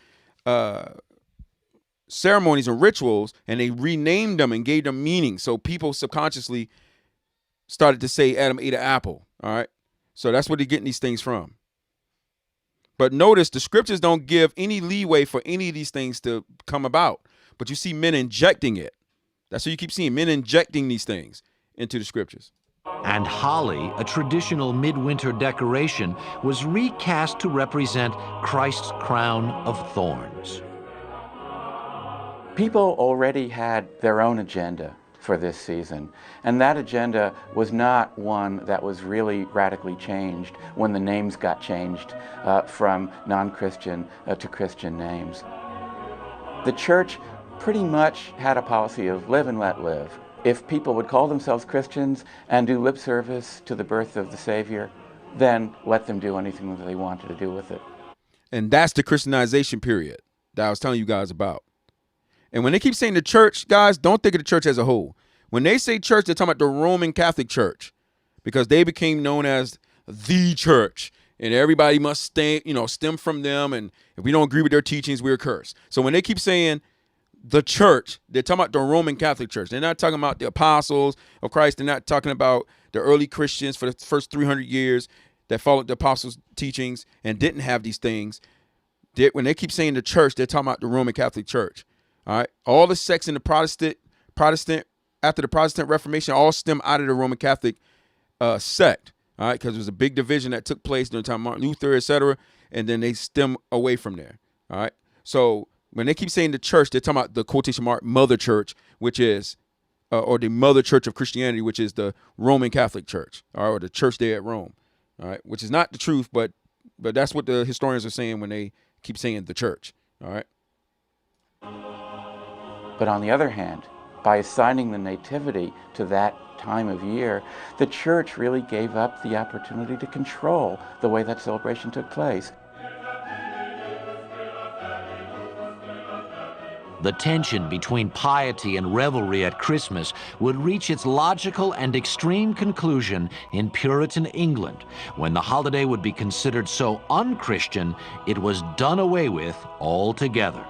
Speaker 2: ceremonies and rituals, and they renamed them and gave them meaning. So people subconsciously started to say Adam ate an apple. All right. So that's where they're getting these things from. But notice the scriptures don't give any leeway for any of these things to come about. But you see men injecting it. That's what you keep seeing, men injecting these things into the scriptures.
Speaker 4: And holly, a traditional midwinter decoration, was recast to represent Christ's crown of thorns.
Speaker 9: People already had their own agenda for this season, and that agenda was not one that was really radically changed when the names got changed from non-Christian to Christian names. The church pretty much had a policy of live and let live. If people would call themselves Christians and do lip service to the birth of the Savior, then let them do anything that they wanted to do with it.
Speaker 2: And that's the Christianization period that I was telling you guys about. And when they keep saying the church, guys, don't think of the church as a whole. When they say church, they're talking about the Roman Catholic Church, because they became known as the church, and everybody must stem from them. And if we don't agree with their teachings, we're cursed. So when they keep saying the church, they're talking about the Roman Catholic Church. They're not talking about the apostles of Christ. They're not talking about the early Christians for the first 300 years that followed the apostles' teachings and didn't have these things. When they keep saying the church, they're talking about the Roman Catholic Church. All right. All the sects in the Protestant after the Protestant Reformation all stem out of the Roman Catholic sect. All right, because there was a big division that took place during the time of Martin Luther, etc., and then they stem away from there. All right. So when they keep saying the church, they're talking about the quotation mark mother church, which is, or the mother church of Christianity, which is the Roman Catholic Church, all right, or the church there at Rome. All right, which is not the truth, but that's what the historians are saying when they keep saying the church. All right.
Speaker 9: But on the other hand, by assigning the nativity to that time of year, the church really gave up the opportunity to control the way that celebration took place.
Speaker 4: The tension between piety and revelry at Christmas would reach its logical and extreme conclusion in Puritan England, when the holiday would be considered so un-Christian it was done away with altogether.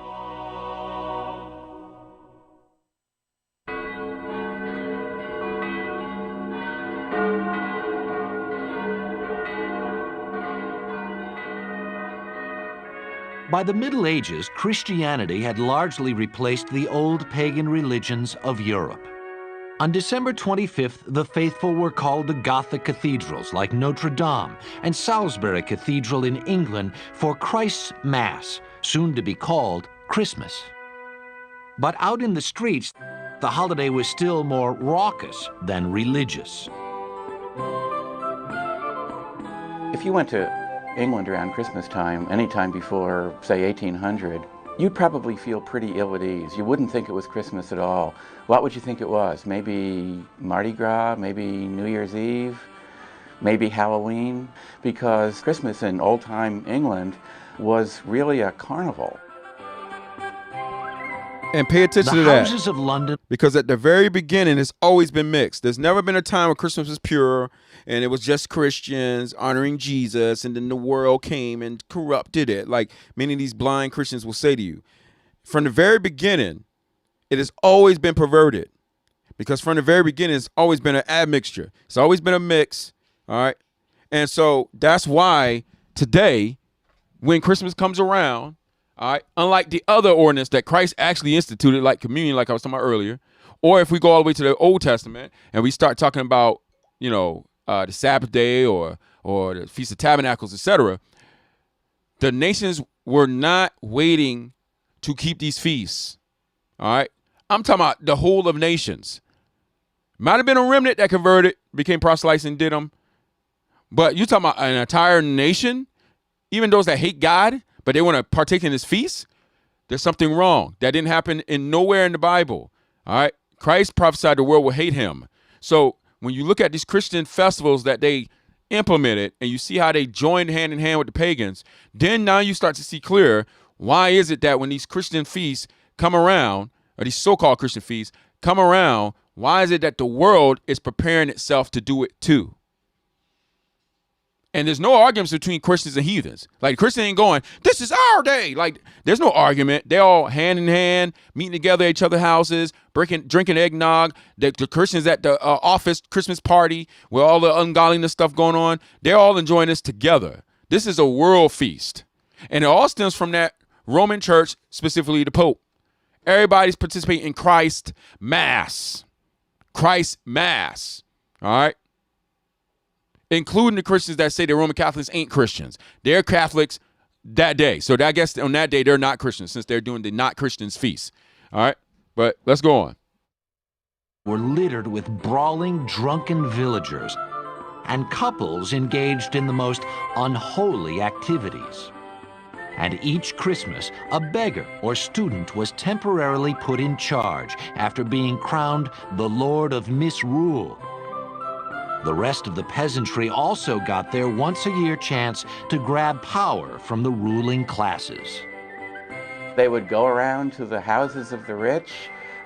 Speaker 4: By the Middle Ages, Christianity had largely replaced the old pagan religions of Europe. On December 25th, the faithful were called to Gothic cathedrals like Notre Dame and Salisbury Cathedral in England for Christ's Mass, soon to be called Christmas. But out in the streets, the holiday was still more raucous than religious.
Speaker 9: If you went to England around Christmas time, anytime before, say, 1800, you'd probably feel pretty ill at ease. You wouldn't think it was Christmas at all. What would you think it was? Maybe Mardi Gras, maybe New Year's Eve, maybe Halloween? Because Christmas in old-time England was really a carnival.
Speaker 2: And pay attention to
Speaker 4: The
Speaker 2: that.
Speaker 4: houses of London.
Speaker 2: Because at the very beginning, it's always been mixed. There's never been a time where Christmas was pure and it was just Christians honoring Jesus, and then the world came and corrupted it, like many of these blind Christians will say to you. From the very beginning, it has always been perverted. Because from the very beginning, it's always been an admixture. It's always been a mix, all right? And so that's why today, when Christmas comes around, all right, unlike the other ordinance that Christ actually instituted, like communion, like I was talking about earlier, or if we go all the way to the Old Testament and we start talking about, the Sabbath day or the Feast of Tabernacles, etc., the nations were not waiting to keep these feasts. All right, I'm talking about the whole of nations. Might have been a remnant that converted, became proselytes and did them, but you're talking about an entire nation, even those that hate God, but they want to partake in his feast. There's something wrong. That didn't happen nowhere in the Bible. All right. Christ prophesied the world will hate him. So when you look at these Christian festivals that they implemented and you see how they joined hand in hand with the pagans, then now you start to see clear why is it that when these Christian feasts come around, or these so-called Christian feasts come around, why is it that the world is preparing itself to do it too? And there's no arguments between Christians and heathens. Like, Christians ain't going, this is our day. Like, there's no argument. They're all hand in hand, meeting together at each other's houses, drinking eggnog. The Christians at the office Christmas party with all the ungodliness stuff going on, they're all enjoying this together. This is a world feast. And it all stems from that Roman church, specifically the Pope. Everybody's participating in Christ's Mass. Christ's Mass. All right? Including the Christians that say the Roman Catholics ain't Christians. They're Catholics that day. So I guess on that day, they're not Christians, since they're doing the not Christians feast. All right, but let's go on.
Speaker 4: Were littered with brawling, drunken villagers and couples engaged in the most unholy activities. And each Christmas, a beggar or student was temporarily put in charge after being crowned the Lord of Misrule. The rest of the peasantry also got their once-a-year chance to grab power from the ruling classes.
Speaker 9: They would go around to the houses of the rich,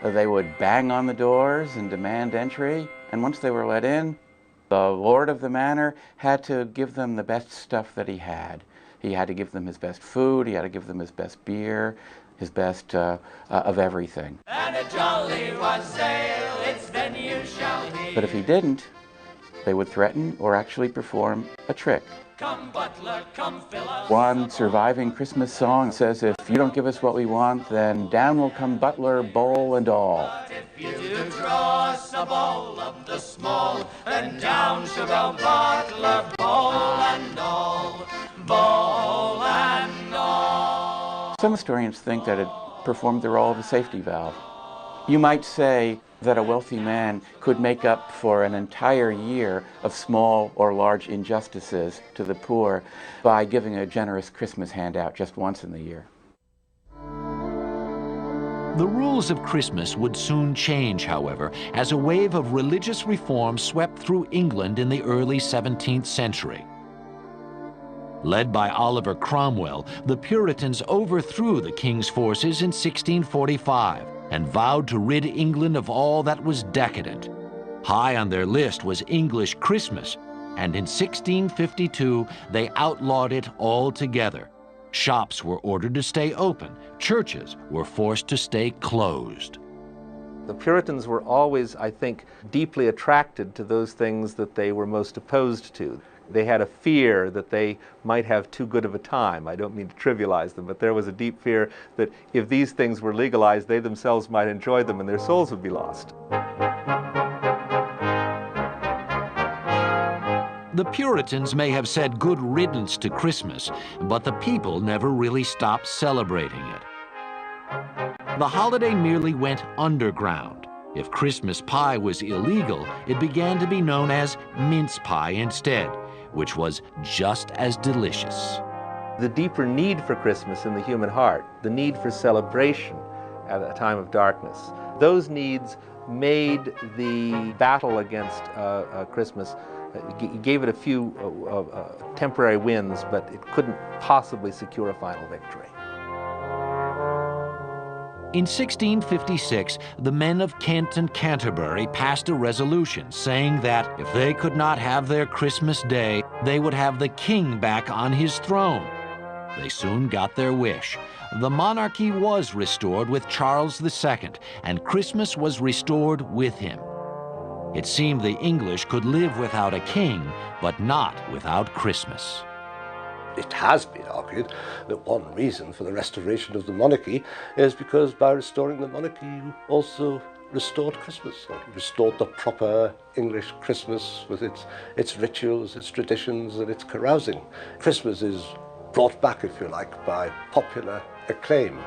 Speaker 9: they would bang on the doors and demand entry, and once they were let in, the lord of the manor had to give them the best stuff that he had. He had to give them his best food, he had to give them his best beer, his best of everything.
Speaker 1: And a jolly wassail, it's then you shall hear.
Speaker 9: But if he didn't, they would threaten or actually perform a trick.
Speaker 1: Come butler, come fill us.
Speaker 9: One surviving Christmas song says, if you don't give us what we want, then down will come butler, bowl and all.
Speaker 1: But if you do draw us a bowl of the small, then down shall go butler, bowl and all, bowl and all.
Speaker 9: Some historians think that it performed the role of a safety valve. You might say that a wealthy man could make up for an entire year of small or large injustices to the poor by giving a generous Christmas handout just once in the year.
Speaker 4: The rules of Christmas would soon change, however, as a wave of religious reform swept through England in the early 17th century. Led by Oliver Cromwell, the Puritans overthrew the king's forces in 1645 and vowed to rid England of all that was decadent. High on their list was English Christmas, and in 1652 they outlawed it altogether. Shops were ordered to stay open, churches were forced to stay closed.
Speaker 5: The Puritans were always, I think, deeply attracted to those things that they were most opposed to. They had a fear that they might have too good of a time. I don't mean to trivialize them, but there was a deep fear that if these things were legalized, they themselves might enjoy them and their souls would be lost.
Speaker 4: The Puritans may have said good riddance to Christmas, but the people never really stopped celebrating it. The holiday merely went underground. If Christmas pie was illegal, it began to be known as mince pie instead, which was just as delicious.
Speaker 5: The deeper need for Christmas in the human heart, the need for celebration at a time of darkness, those needs made the battle against Christmas, gave it a few temporary wins, but it couldn't possibly secure a final victory.
Speaker 4: In 1656, the men of Kent and Canterbury passed a resolution saying that if they could not have their Christmas day, they would have the king back on his throne. They soon got their wish. The monarchy was restored with Charles II, and Christmas was restored with him. It seemed the English could live without a king, but not without Christmas.
Speaker 6: It has been argued that one reason for the restoration of the monarchy is because by restoring the monarchy, you also restored Christmas, or you restored the proper English Christmas with its rituals, its traditions, and its carousing. Christmas is brought back, if you like, by popular acclaim.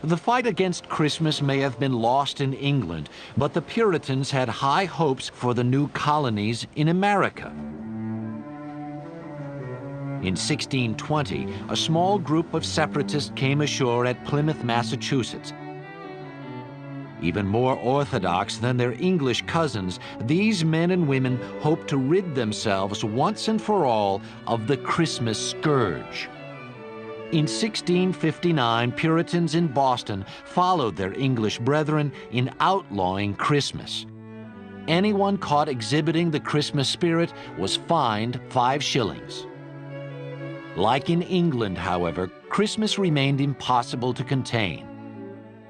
Speaker 4: The fight against Christmas may have been lost in England, but the Puritans had high hopes for the new colonies in America. In 1620, a small group of separatists came ashore at Plymouth, Massachusetts. Even more orthodox than their English cousins, these men and women hoped to rid themselves once and for all of the Christmas scourge. In 1659, Puritans in Boston followed their English brethren in outlawing Christmas. Anyone caught exhibiting the Christmas spirit was fined 5 shillings. Like in England, however, Christmas remained impossible to contain.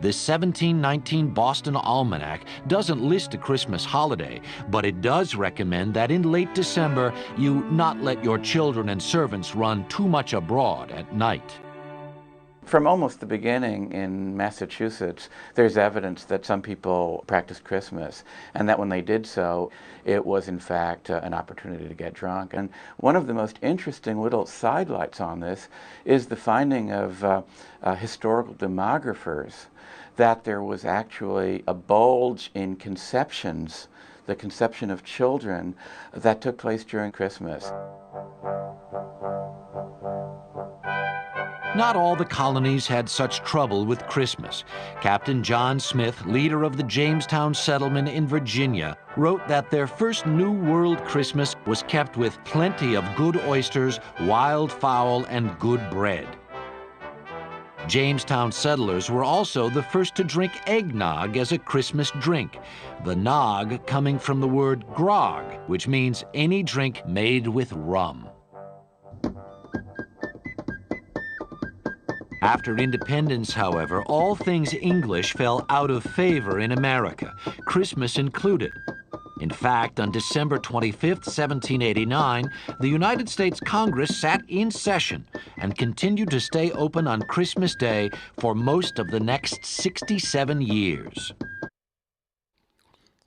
Speaker 4: The 1719 Boston Almanac doesn't list a Christmas holiday, but it does recommend that in late December you not let your children and servants run too much abroad at night.
Speaker 9: From almost the beginning in Massachusetts, there's evidence that some people practiced Christmas, and that when they did so, it was in fact an opportunity to get drunk. And one of the most interesting little sidelights on this is the finding of historical demographers that there was actually a bulge in conceptions, the conception of children, that took place during Christmas.
Speaker 4: Not all the colonies had such trouble with Christmas. Captain John Smith, leader of the Jamestown settlement in Virginia, wrote that their first New World Christmas was kept with plenty of good oysters, wild fowl, and good bread. Jamestown settlers were also the first to drink eggnog as a Christmas drink, the nog coming from the word grog, which means any drink made with rum. After independence, however, all things English fell out of favor in America, Christmas included. In fact, on December 25, 1789, the United States Congress sat in session and continued to stay open on Christmas Day for most of the next 67 years.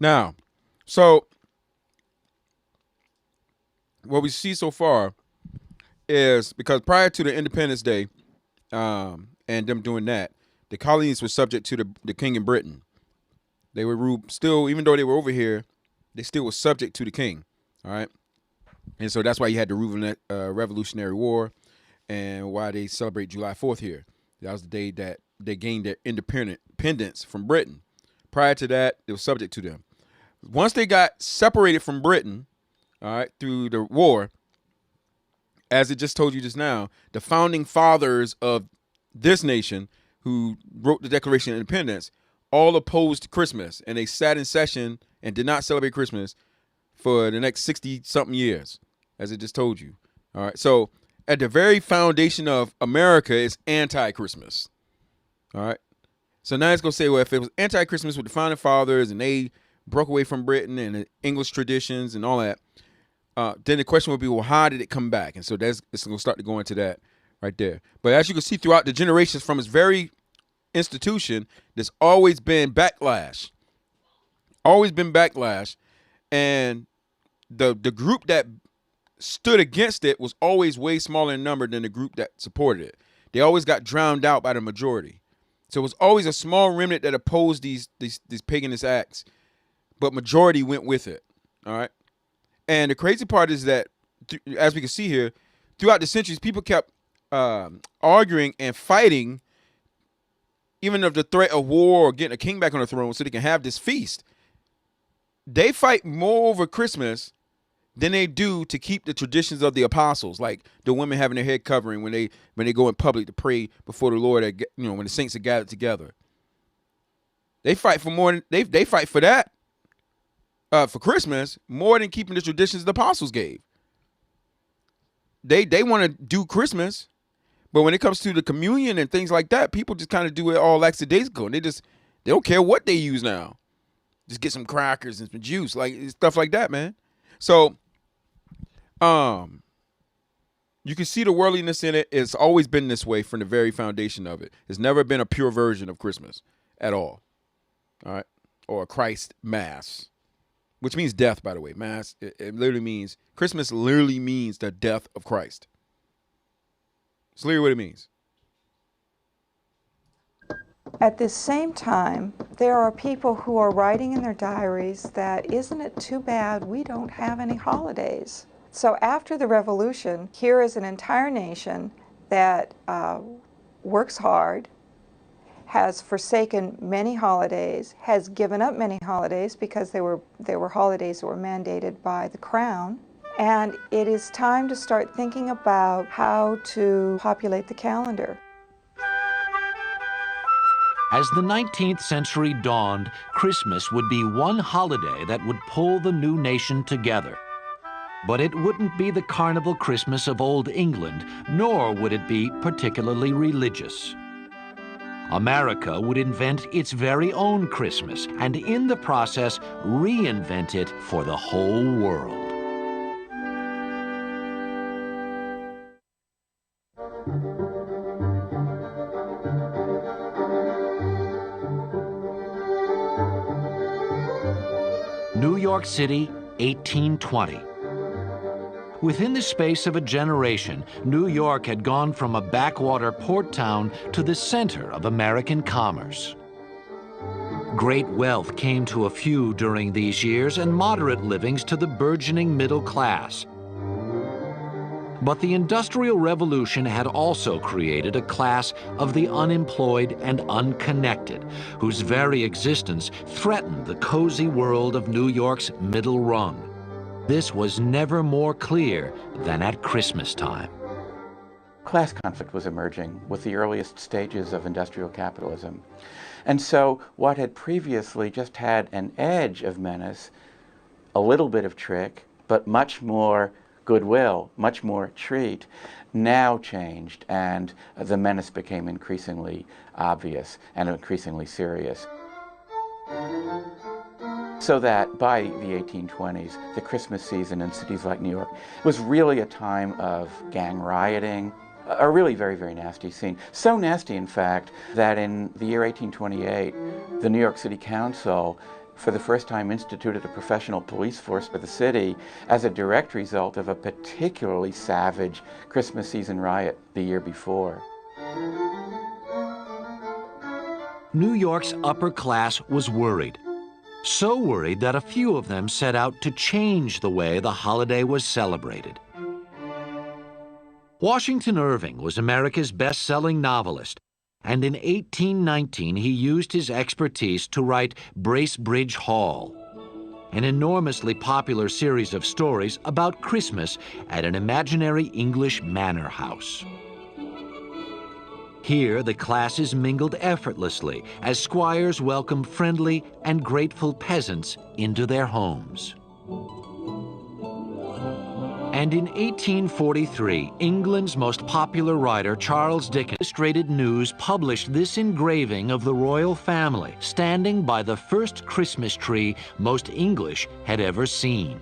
Speaker 2: Now, so what we see so far is because prior to the Independence Day, and them doing that, the colonies were subject to the king in Britain. They were ruled still, even though they were over here, they still were subject to the king. All right, and so that's why you had the Revolutionary War, and why they celebrate July 4th here. That was the day that they gained their independence from Britain. Prior to that, it was subject to them. Once they got separated from Britain, all right, through the war, as it just told you just now, the founding fathers of this nation who wrote the Declaration of Independence all opposed Christmas, and they sat in session and did not celebrate Christmas for the next 60-something years, as it just told you. All right, so at the very foundation of America is anti-Christmas. All right, so now it's going to say, well, if it was anti-Christmas with the founding fathers and they broke away from Britain and the English traditions and all that, then the question would be, well, how did it come back? And so it's going to start to go into that right there. But as you can see throughout the generations from its very institution, there's always been backlash. Always been backlash. And the group that stood against it was always way smaller in number than the group that supported it. They always got drowned out by the majority. So it was always a small remnant that opposed these paganist acts, but majority went with it. All right. And the crazy part is that, as we can see here, throughout the centuries, people kept arguing and fighting, even of the threat of war or getting a king back on the throne so they can have this feast. They fight more over Christmas than they do to keep the traditions of the apostles, like the women having their head covering when they go in public to pray before the Lord, when the saints are gathered together. They fight for more. They fight for that. For Christmas, more than keeping the traditions the apostles gave. They want to do Christmas, but when it comes to the communion and things like that, people just kind of do it all lackadaisical. And they don't care what they use now. Just get some crackers and some juice, like stuff like that, man. So, you can see the worldliness in it. It's always been this way from the very foundation of it. It's never been a pure version of Christmas at all. All right, or a Christ Mass. Which means death, by the way. Mass, it literally means, Christmas literally means the death of Christ. It's literally what it means.
Speaker 8: At this same time, there are people who are writing in their diaries that, isn't it too bad we don't have any holidays? So after the revolution, here is an entire nation that works hard, has forsaken many holidays, has given up many holidays because they were holidays that were mandated by the crown. And it is time to start thinking about how to populate the calendar.
Speaker 4: As the 19th century dawned, Christmas would be one holiday that would pull the new nation together. But it wouldn't be the carnival Christmas of Old England, nor would it be particularly religious. America would invent its very own Christmas, and in the process, reinvent it for the whole world. York City, 1820. Within the space of a generation, New York had gone from a backwater port town to the center of American commerce. Great wealth came to a few during these years and moderate livings to the burgeoning middle class. But the Industrial Revolution had also created a class of the unemployed and unconnected, whose very existence threatened the cozy world of New York's middle rung. This was never more clear than at Christmas time.
Speaker 9: Class conflict was emerging with the earliest stages of industrial capitalism. And so what had previously just had an edge of menace, a little bit of trick, but much more goodwill, much more treat, now changed, and the menace became increasingly obvious and increasingly serious. So that by the 1820s, the Christmas season in cities like New York was really a time of gang rioting, a really very, very nasty scene. So nasty, in fact, that in the year 1828, the New York City Council for the first time instituted a professional police force for the city as a direct result of a particularly savage Christmas season riot the year before.
Speaker 4: New York's upper class was worried. So worried that a few of them set out to change the way the holiday was celebrated. Washington Irving was America's best-selling novelist, and in 1819 he used his expertise to write Bracebridge Hall, an enormously popular series of stories about Christmas at an imaginary English manor house. Here, the classes mingled effortlessly as squires welcomed friendly and grateful peasants into their homes. And in 1843, England's most popular writer, Charles Dickens, Illustrated News published this engraving of the royal family standing by the first Christmas tree most English had ever seen.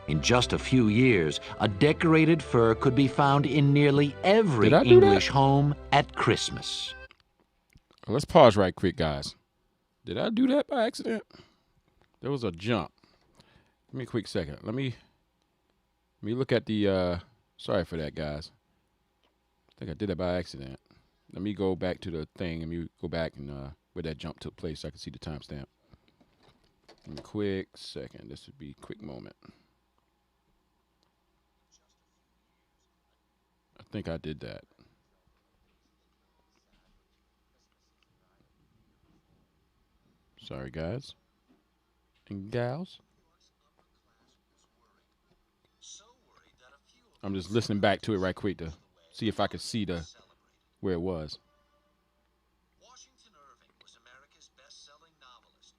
Speaker 4: In just a few years, a decorated fir could be found in nearly every English home at Christmas.
Speaker 2: Let's pause right quick, guys. Did I do that by accident? There was a jump. Give me a quick second. Let me look at the, sorry for that, guys. I think I did that by accident. Let me go back to the thing. Let me go back and where that jump took place so I can see the timestamp. Give me a quick second. This would be a quick moment. I think I did that. Sorry, guys and gals. I'm just listening back to it right quick to see if I could see where it was.
Speaker 4: Washington Irving was America's best-selling novelist,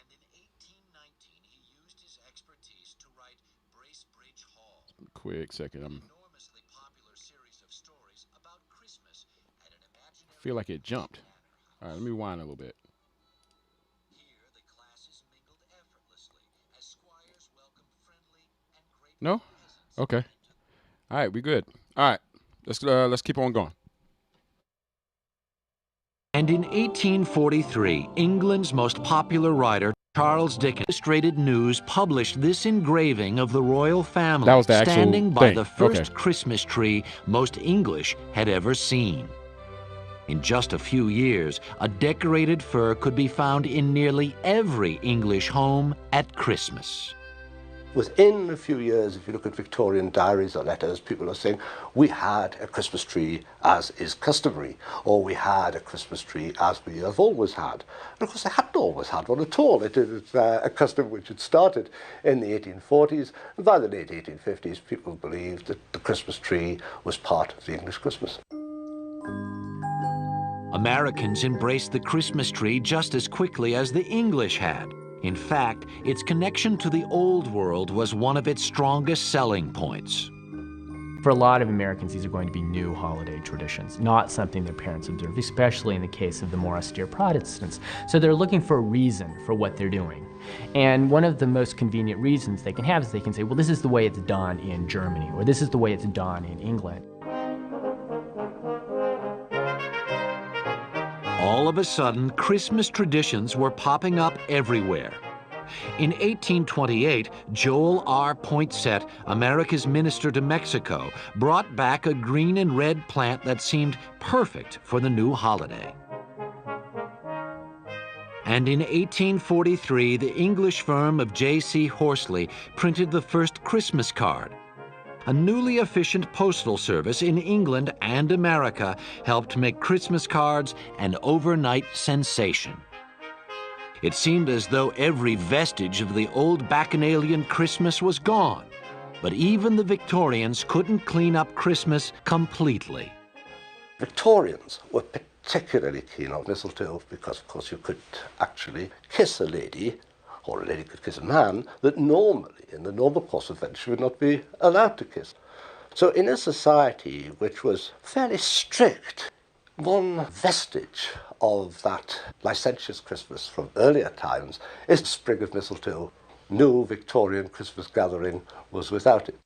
Speaker 4: and in 1819 he used his expertise to write Bracebridge Hall.
Speaker 2: Quick second.
Speaker 4: An enormously popular series of stories about Christmas at an imaginary.
Speaker 2: I feel like it jumped. All right, let me rewind a little bit.
Speaker 4: Here the classes mingled effortlessly as squires welcomed friendly and grateful.
Speaker 2: No? Okay. All right, we good. All right, let's keep on going.
Speaker 4: And in 1843, England's most popular writer, Charles Dickens, Illustrated News published this engraving of the royal family
Speaker 2: That was the actual
Speaker 4: standing by
Speaker 2: thing.
Speaker 4: the first
Speaker 2: Okay.
Speaker 4: Christmas tree most English had ever seen. In just a few years, a decorated fir could be found in nearly every English home at Christmas.
Speaker 6: Within a few years, if you look at Victorian diaries or letters, people are saying, we had a Christmas tree as is customary, or we had a Christmas tree as we have always had. And of course, they hadn't always had one at all. It is a custom which had started in the 1840s, and by the late 1850s, people believed that the Christmas tree was part of the English Christmas.
Speaker 4: Americans embraced the Christmas tree just as quickly as the English had. In fact, its connection to the Old World was one of its strongest selling points.
Speaker 10: For a lot of Americans, these are going to be new holiday traditions, not something their parents observed, especially in the case of the more austere Protestants. So they're looking for a reason for what they're doing. And one of the most convenient reasons they can have is they can say, well, this is the way it's done in Germany, or this is the way it's done in England.
Speaker 4: All of a sudden, Christmas traditions were popping up everywhere. In 1828, Joel R. Poinsett, America's minister to Mexico, brought back a green and red plant that seemed perfect for the new holiday. And in 1843, the English firm of J.C. Horsley printed the first Christmas card. A newly efficient postal service in England and America helped make Christmas cards an overnight sensation. It seemed as though every vestige of the old Bacchanalian Christmas was gone, but even the Victorians couldn't clean up Christmas completely.
Speaker 6: Victorians were particularly keen on mistletoe because, of course, you could actually kiss a lady, or a lady could kiss a man, that normally, in the normal course of events, you would not be allowed to kiss. So in a society which was fairly strict, one vestige of that licentious Christmas from earlier times is the sprig of mistletoe. No Victorian Christmas gathering was without it.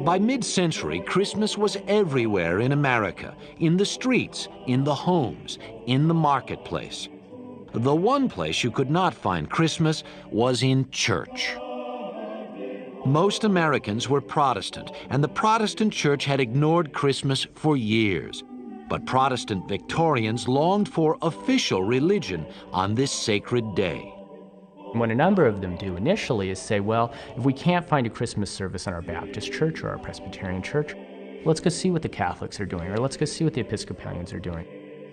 Speaker 4: By mid-century, Christmas was everywhere in America, in the streets, in the homes, in the marketplace. The one place you could not find Christmas was in church. Most Americans were Protestant, and the Protestant church had ignored Christmas for years. But Protestant Victorians longed for official religion on this sacred day.
Speaker 10: What a number of them do initially is say, well, if we can't find a Christmas service in our Baptist church or our Presbyterian church, let's go see what the Catholics are doing, or let's go see what the Episcopalians are doing.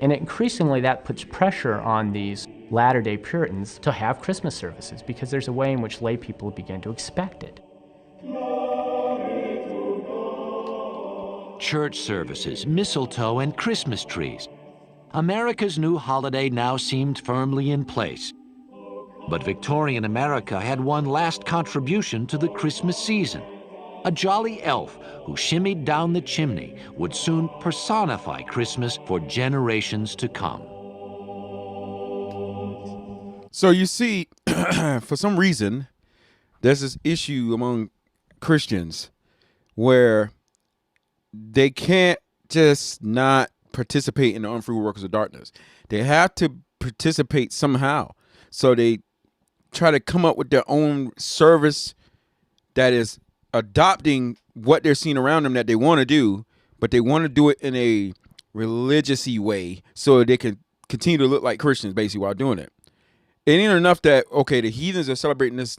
Speaker 10: And increasingly that puts pressure on these Latter-day Puritans to have Christmas services because there's a way in which lay people begin to expect it.
Speaker 4: Church services, mistletoe, and Christmas trees. America's new holiday now seemed firmly in place. But Victorian America had one last contribution to the Christmas season. A jolly elf who shimmied down the chimney would soon personify Christmas for generations to come.
Speaker 2: So you see, for some reason, there's this issue among Christians where they can't just not participate in the unfruitful workers of darkness. They have to participate somehow. So they try to come up with their own service that is adopting what they're seeing around them that they want to do, but they want to do it in a religious-y way so they can continue to look like Christians basically while doing it. It ain't enough that, okay, the heathens are celebrating this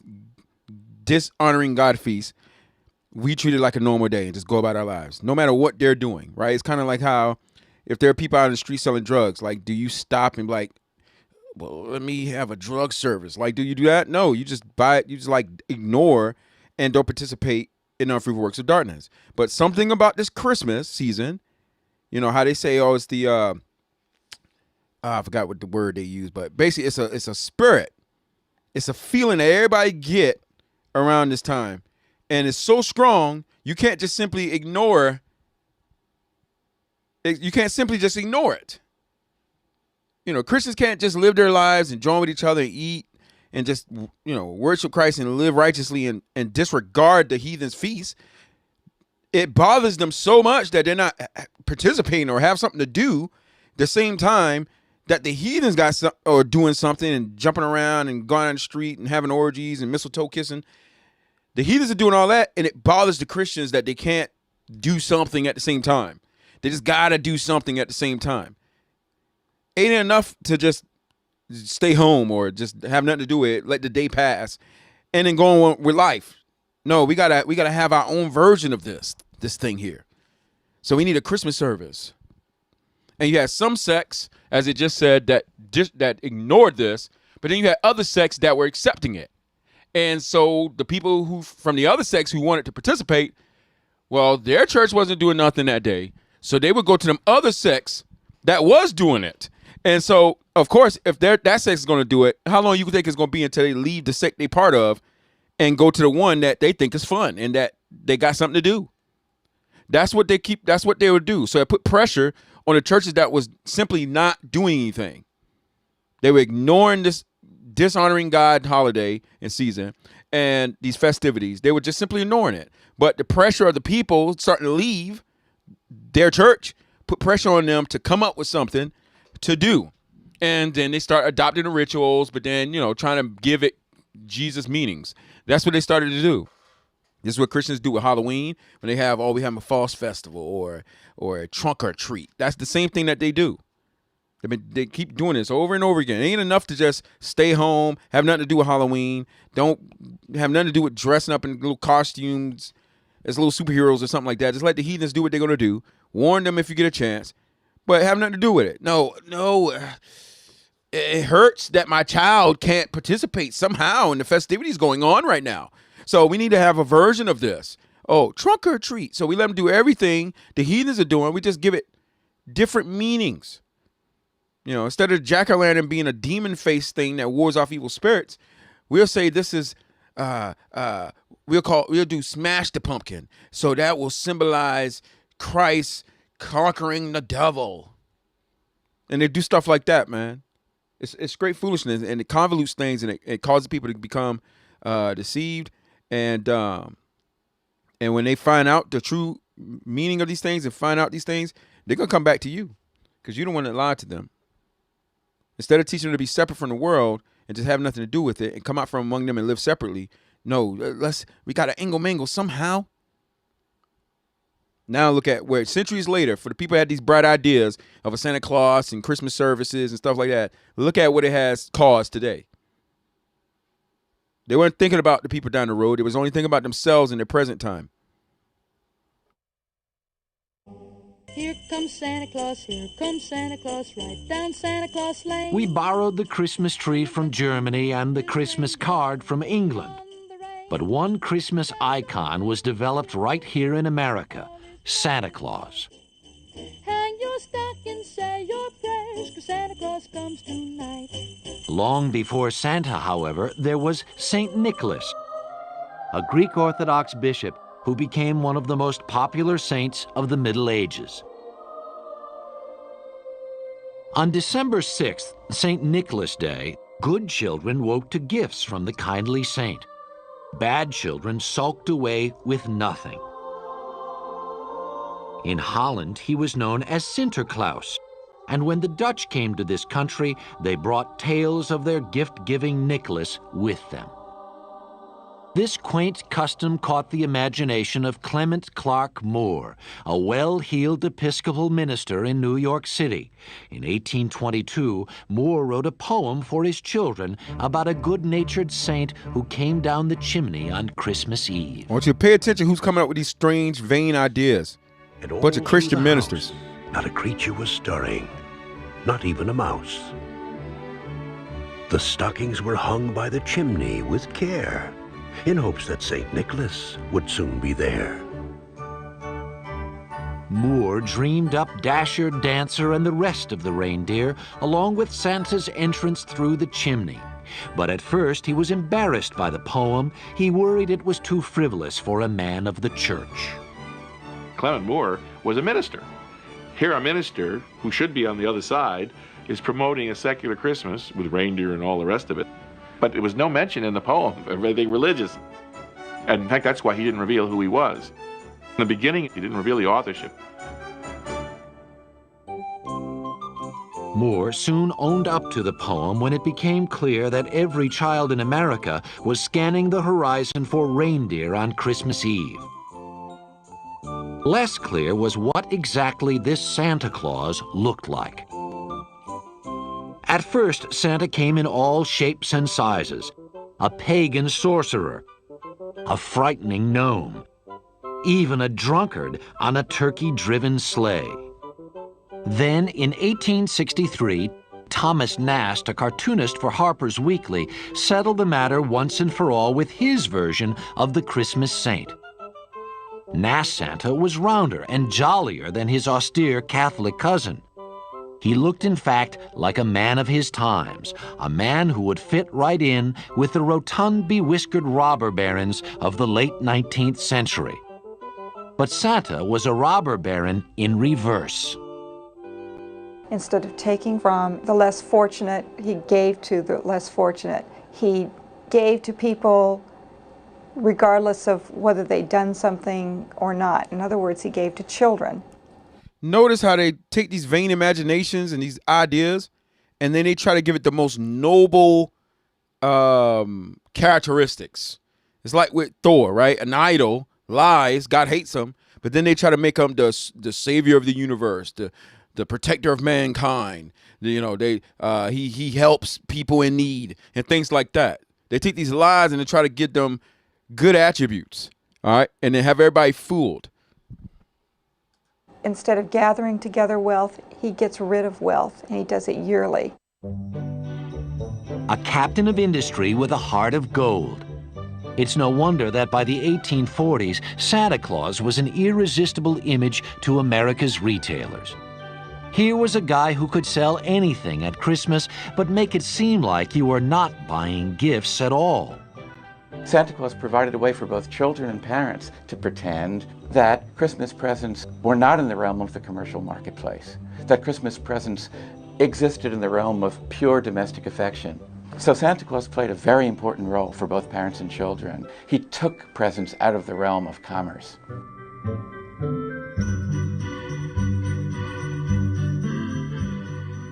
Speaker 2: dishonoring God feast. We treat it like a normal day and just go about our lives, no matter what they're doing, right? It's kind of like how if there are people out in the street selling drugs, like, do you stop and be like, well, let me have a drug service? Like, do you do that? No, you just buy it. You just like ignore and don't participate in unfruitful works of darkness. But something about this Christmas season, you know, how they say, oh, it's the, I forgot what the word they use, but basically it's a spirit. It's a feeling that everybody get around this time. And it's so strong, you can't just simply ignore it. You can't simply just ignore it. You know, Christians can't just live their lives and join with each other and eat and just, you know, worship Christ and live righteously and disregard the heathen's feast. It bothers them so much that they're not participating or have something to do the same time that the heathens got or doing something and jumping around and going on the street and having orgies and mistletoe kissing. The heathens are doing all that, and it bothers the Christians that they can't do something at the same time. They just got to do something at the same time. Ain't enough to just stay home or just have nothing to do with it, let the day pass, and then go on with life. No, we gotta have our own version of this thing here. So we need a Christmas service. And you had some sects, as it just said, that ignored this, but then you had other sects that were accepting it. And so the people who from the other sects who wanted to participate, well, their church wasn't doing nothing that day. So they would go to them other sects that was doing it. And so, of course, if that sect is going to do it, how long you think it's going to be until they leave the sect they part of and go to the one that they think is fun and that they got something to do? That's what they would do. So it put pressure on the churches that was simply not doing anything. They were ignoring this dishonoring God holiday and season and these festivities. They were just simply ignoring it. But the pressure of the people starting to leave their church put pressure on them to come up with something to do. And then they start adopting the rituals, but then, trying to give it Jesus meanings. That's what they started to do. This is what Christians do with Halloween when we have a false festival or a trunk or treat. That's the same thing that they do. They keep doing this over and over again. It ain't enough to just stay home, have nothing to do with Halloween, don't have nothing to do with dressing up in little costumes as little superheroes or something like that. Just let the heathens do what they're going to do. Warn them if you get a chance, but have nothing to do with it. No, it hurts that my child can't participate somehow in the festivities going on right now. So we need to have a version of this. Oh, trunk or treat. So we let them do everything the heathens are doing. We just give it different meanings. Instead of jack-o'-lantern being a demon-faced thing that wards off evil spirits, we'll say this is, we'll do smash the pumpkin. So that will symbolize Christ conquering the devil. And they do stuff like that, man. It's great foolishness, and it convolutes things, and it causes people to become deceived. And when they find out the true meaning of these things and find out these things, they're going to come back to you because you don't want to lie to them. Instead of teaching them to be separate from the world and just have nothing to do with it and come out from among them and live separately, no, we got to angle-mangle somehow. Now look at where centuries later, for the people who had these bright ideas of a Santa Claus and Christmas services and stuff like that, look at what it has caused today. They weren't thinking about the people down the road. They was only thinking about themselves in their present time.
Speaker 1: Here comes Santa Claus, right down Santa Claus Lane.
Speaker 4: We borrowed the Christmas tree from Germany and the Christmas card from England. But one Christmas icon was developed right here in America, Santa Claus.
Speaker 1: Hang your stocking, say your prayers, 'cause Santa Claus comes tonight.
Speaker 4: Long before Santa, however, there was St. Nicholas, a Greek Orthodox bishop who became one of the most popular saints of the Middle Ages. On December 6th, St. Nicholas Day, good children woke to gifts from the kindly saint. Bad children sulked away with nothing. In Holland, he was known as Sinterklaas, and when the Dutch came to this country, they brought tales of their gift-giving Nicholas with them. This quaint custom caught the imagination of Clement Clark Moore, a well-heeled Episcopal minister in New York City. In 1822, Moore wrote a poem for his children about a good-natured saint who came down the chimney on Christmas Eve.
Speaker 2: I want you to pay attention who's coming up with these strange, vain ideas. A bunch of Christian ministers.
Speaker 11: Not a creature was stirring, not even a mouse. The stockings were hung by the chimney with care, in hopes that St. Nicholas would soon be there.
Speaker 4: Moore dreamed up Dasher, Dancer, and the rest of the reindeer, along with Santa's entrance through the chimney. But at first he was embarrassed by the poem. He worried it was too frivolous for a man of the church.
Speaker 12: Clement Moore was a minister. Here a minister, who should be on the other side, is promoting a secular Christmas with reindeer and all the rest of it. But there was no mention in the poem of anything religious. And in fact, that's why he didn't reveal who he was. In the beginning, he didn't reveal the authorship.
Speaker 4: Moore soon owned up to the poem when it became clear that every child in America was scanning the horizon for reindeer on Christmas Eve. Less clear was what exactly this Santa Claus looked like. At first, Santa came in all shapes and sizes: a pagan sorcerer, a frightening gnome, even a drunkard on a turkey-driven sleigh. Then, in 1863, Thomas Nast, a cartoonist for Harper's Weekly, settled the matter once and for all with his version of the Christmas Saint. Nast Santa was rounder and jollier than his austere Catholic cousin. He looked, in fact, like a man of his times, a man who would fit right in with the rotund, bewhiskered robber barons of the late 19th century. But Santa was a robber baron in reverse.
Speaker 8: Instead of taking from the less fortunate, he gave to the less fortunate. He gave to people regardless of whether they'd done something or not. In other words, he gave to children.
Speaker 2: Notice how they take these vain imaginations and these ideas and then they try to give it the most noble characteristics. It's like with Thor, right? An idol lies, God hates him, but then they try to make him the savior of the universe, the protector of mankind. He helps people in need and things like that. They take these lies and they try to get them good attributes, all right, and then have everybody fooled.
Speaker 8: Instead of gathering together wealth, he gets rid of wealth, and he does it yearly.
Speaker 4: A captain of industry with a heart of gold. It's no wonder that by the 1840s, Santa Claus was an irresistible image to America's retailers. Here was a guy who could sell anything at Christmas, but make it seem like you were not buying gifts at all.
Speaker 9: Santa Claus provided a way for both children and parents to pretend that Christmas presents were not in the realm of the commercial marketplace, that Christmas presents existed in the realm of pure domestic affection. So Santa Claus played a very important role for both parents and children. He took presents out of the realm of commerce.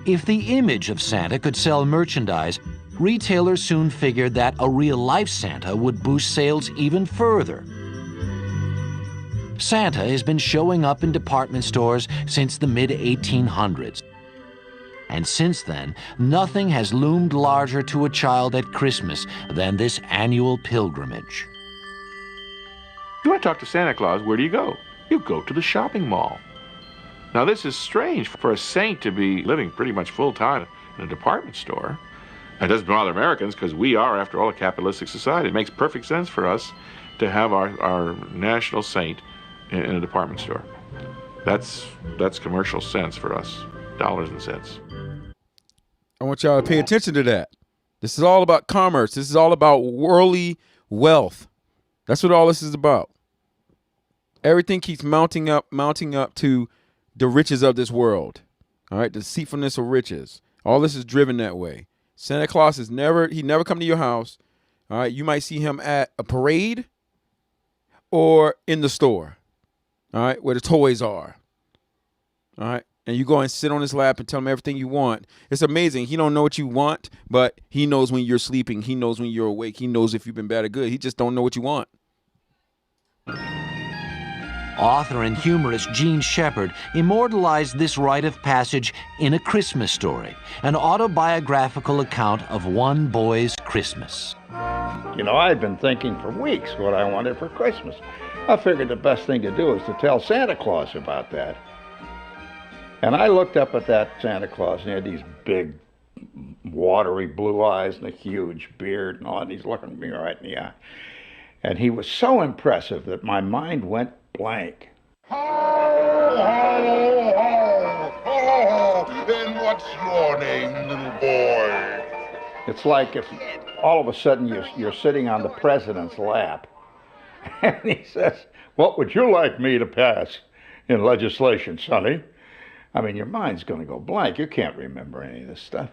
Speaker 4: If the image of Santa could sell merchandise, retailers soon figured that a real-life Santa would boost sales even further. Santa has been showing up in department stores since the mid-1800s. And since then, nothing has loomed larger to a child at Christmas than this annual pilgrimage.
Speaker 12: If you want to talk to Santa Claus, where do you go? You go to the shopping mall. Now, this is strange for a saint to be living pretty much full-time in a department store. It doesn't bother Americans because we are, after all, a capitalistic society. It makes perfect sense for us to have our national saint in a department store. That's commercial sense for us, dollars and cents.
Speaker 2: I want y'all to pay attention to that. This is all about commerce. This is all about worldly wealth. That's what all this is about. Everything keeps mounting up to the riches of this world. All right, the deceitfulness of riches. All this is driven that way. Santa Claus never come to your house. All right, you might see him at a parade or in the store. All right, where the toys are. All right. And you go and sit on his lap and tell him everything you want. It's amazing. He don't know what you want, but he knows when you're sleeping. He knows when you're awake. He knows if you've been bad or good. He just don't know what you want.
Speaker 4: Author and humorist Gene Shepard immortalized this rite of passage in A Christmas Story, an autobiographical account of one boy's Christmas.
Speaker 13: You know, I've been thinking for weeks what I wanted for Christmas. I figured the best thing to do is to tell Santa Claus about that. And I looked up at that Santa Claus, and he had these big, watery blue eyes and a huge beard and all, and he's looking me right in the eye. And he was so impressive that my mind went blank.
Speaker 3: Ho, ho, ho, ho. And what's your name, little boy?
Speaker 13: It's like if all of a sudden you're sitting on the president's lap, and he says, "What would you like me to pass in legislation, Sonny?" I mean, your mind's going to go blank. You can't remember any of this stuff.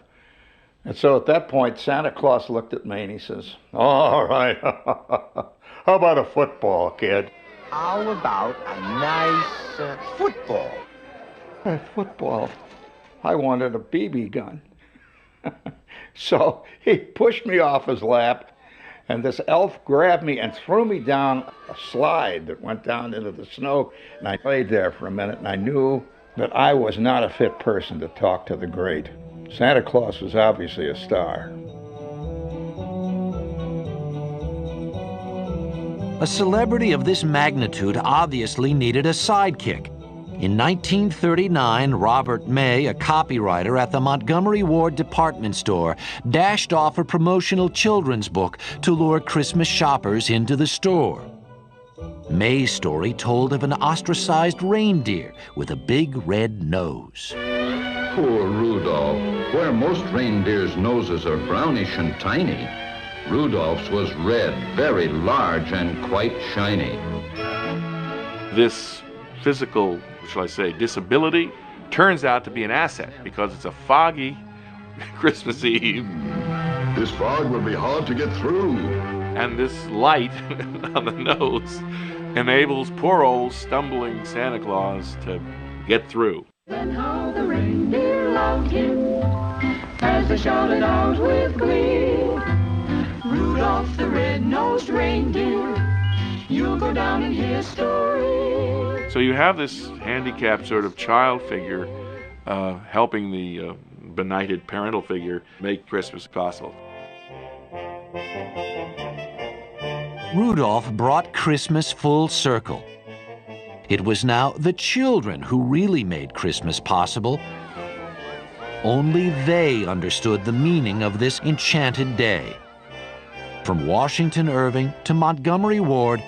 Speaker 13: And so at that point, Santa Claus looked at me and he says, "All right, how about a football, kid?"
Speaker 14: How about a nice football?
Speaker 13: Football? I wanted a BB gun. So he pushed me off his lap, and this elf grabbed me and threw me down a slide that went down into the snow. And I laid there for a minute, and I knew that I was not a fit person to talk to the great. Santa Claus was obviously a star.
Speaker 4: A celebrity of this magnitude obviously needed a sidekick. In 1939, Robert May, a copywriter at the Montgomery Ward department store, dashed off a promotional children's book to lure Christmas shoppers into the store. May's story told of an ostracized reindeer with a big red nose.
Speaker 15: Poor Rudolph. Where most reindeers' noses are brownish and tiny, Rudolph's was red, very large, and quite shiny.
Speaker 12: This physical, shall I say, disability turns out to be an asset because it's a foggy Christmas Eve.
Speaker 3: This fog will be hard to get through.
Speaker 12: And this light on the nose enables poor old stumbling Santa Claus to get through.
Speaker 1: And how the reindeer loved him. bells are shouted out with glee. Rudolph the red-nosed reindeer, you'll go down in history.
Speaker 12: So you have this handicapped sort of child figure helping the benighted parental figure make Christmas possible.
Speaker 4: Rudolph brought Christmas full circle. It was now the children who really made Christmas possible. Only they understood the meaning of this enchanted day. From Washington Irving to Montgomery Ward,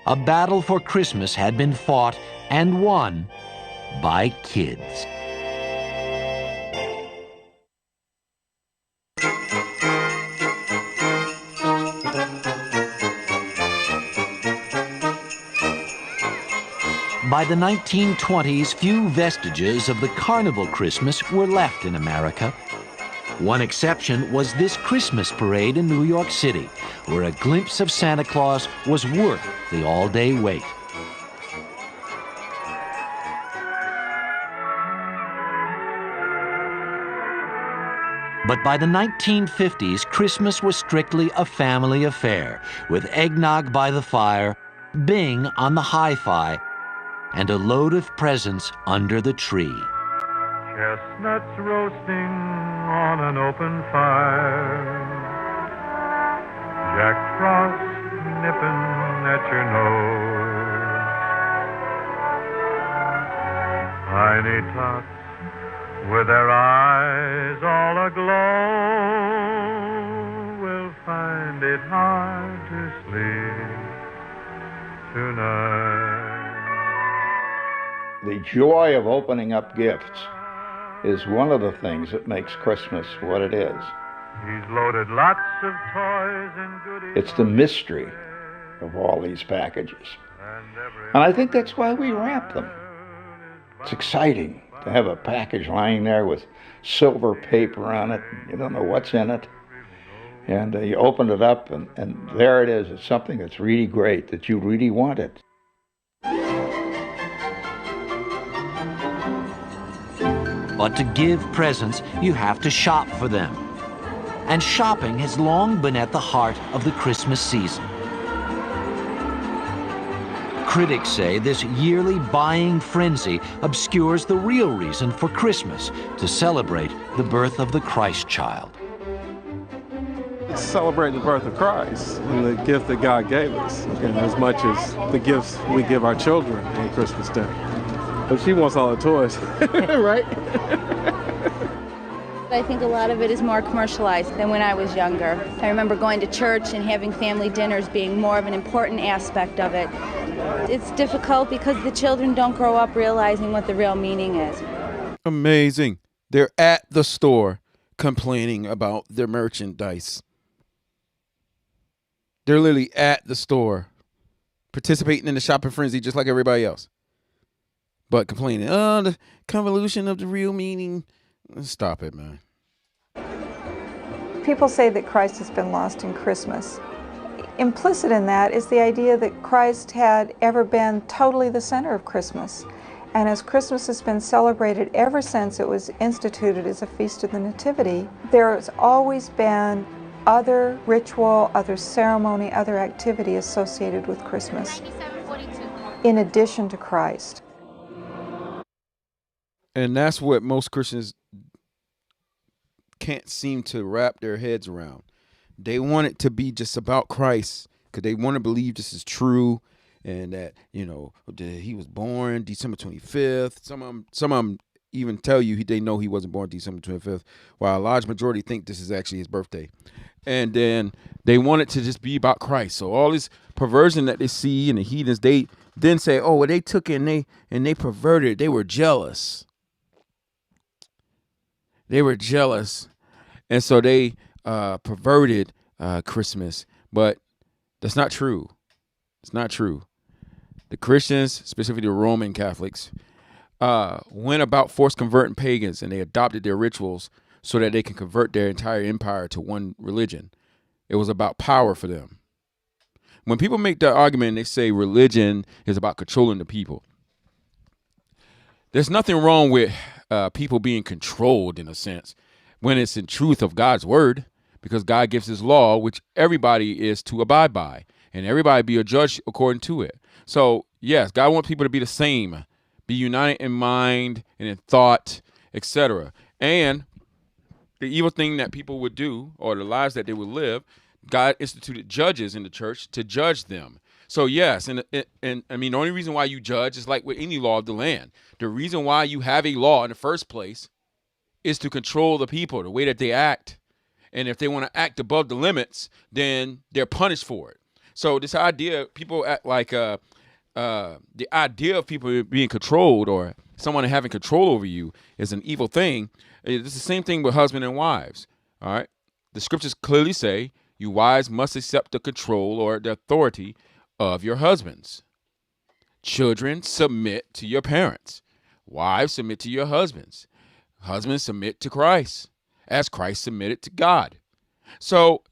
Speaker 4: a battle for Christmas had been fought and won by kids. By the 1920s, few vestiges of the carnival Christmas were left in America. One exception was this Christmas parade in New York City, where a glimpse of Santa Claus was worth the all-day wait. But by the 1950s, Christmas was strictly a family affair, with eggnog by the fire, Bing on the hi-fi, and a load of presents under the tree.
Speaker 16: Chestnuts roasting on an open fire, Jack Frost nipping at your nose, tiny tots with their eyes all aglow will find it hard to sleep tonight.
Speaker 13: The joy of opening up gifts is one of the things that makes Christmas what it is.
Speaker 16: He's loaded lots of toys and goodies.
Speaker 13: It's the mystery of all these packages. And I think that's why we wrap them. It's exciting to have a package lying there with silver paper on it. You don't know what's in it. And you open it up and there it is. It's something that's really great, that you really wanted.
Speaker 4: But to give presents, you have to shop for them. And shopping has long been at the heart of the Christmas season. Critics say this yearly buying frenzy obscures the real reason for Christmas, to celebrate the birth of the Christ child.
Speaker 17: It's celebrating the birth of Christ and the gift that God gave us, and as much as the gifts we give our children on Christmas Day. But she wants all the toys, right?
Speaker 18: I think a lot of it is more commercialized than when I was younger. I remember going to church and having family dinners being more of an important aspect of it. It's difficult because the children don't grow up realizing what the real meaning is.
Speaker 2: Amazing. They're at the store complaining about their merchandise. They're literally at the store participating in the shopping frenzy just like everybody else. But complaining, the convolution of the real meaning. Stop it, man.
Speaker 8: People say that Christ has been lost in Christmas. Implicit in that is the idea that Christ had ever been totally the center of Christmas. And as Christmas has been celebrated ever since it was instituted as a feast of the Nativity, there's always been other ritual, other ceremony, other activity associated with Christmas, in addition to Christ.
Speaker 2: And that's what most Christians can't seem to wrap their heads around. They want it to be just about Christ because they want to believe this is true and that, he was born December 25th. Some of them even tell you they know he wasn't born December 25th, while a large majority think this is actually his birthday. And then they want it to just be about Christ. So all this perversion that they see in the heathens, they then say, oh, well, they took it and they perverted it. They were jealous. They were jealous. And so they perverted Christmas. But that's not true. It's not true. The Christians, specifically the Roman Catholics, went about force converting pagans, and they adopted their rituals so that they can convert their entire empire to one religion. It was about power for them. When people make that argument, they say religion is about controlling the people. There's nothing wrong with people being controlled in a sense, when it's in truth of God's word, because God gives his law, which everybody is to abide by, and everybody be a judge according to it. So yes, God wants people to be the same, be united in mind and in thought, etc. And the evil thing that people would do, or the lives that they would live, God instituted judges in the church to judge them. So yes, and I mean, the only reason why you judge is like with any law of the land. The reason why you have a law in the first place is to control the people, the way that they act. And if they want to act above the limits, then they're punished for it. So this idea, people act like the idea of people being controlled or someone having control over you is an evil thing. It's the same thing with husband and wives. All right. The scriptures clearly say you wives must accept the control or the authority of your husbands. Children, submit to your parents. Wives, submit to your husbands. Husbands, submit to Christ, as Christ submitted to God. So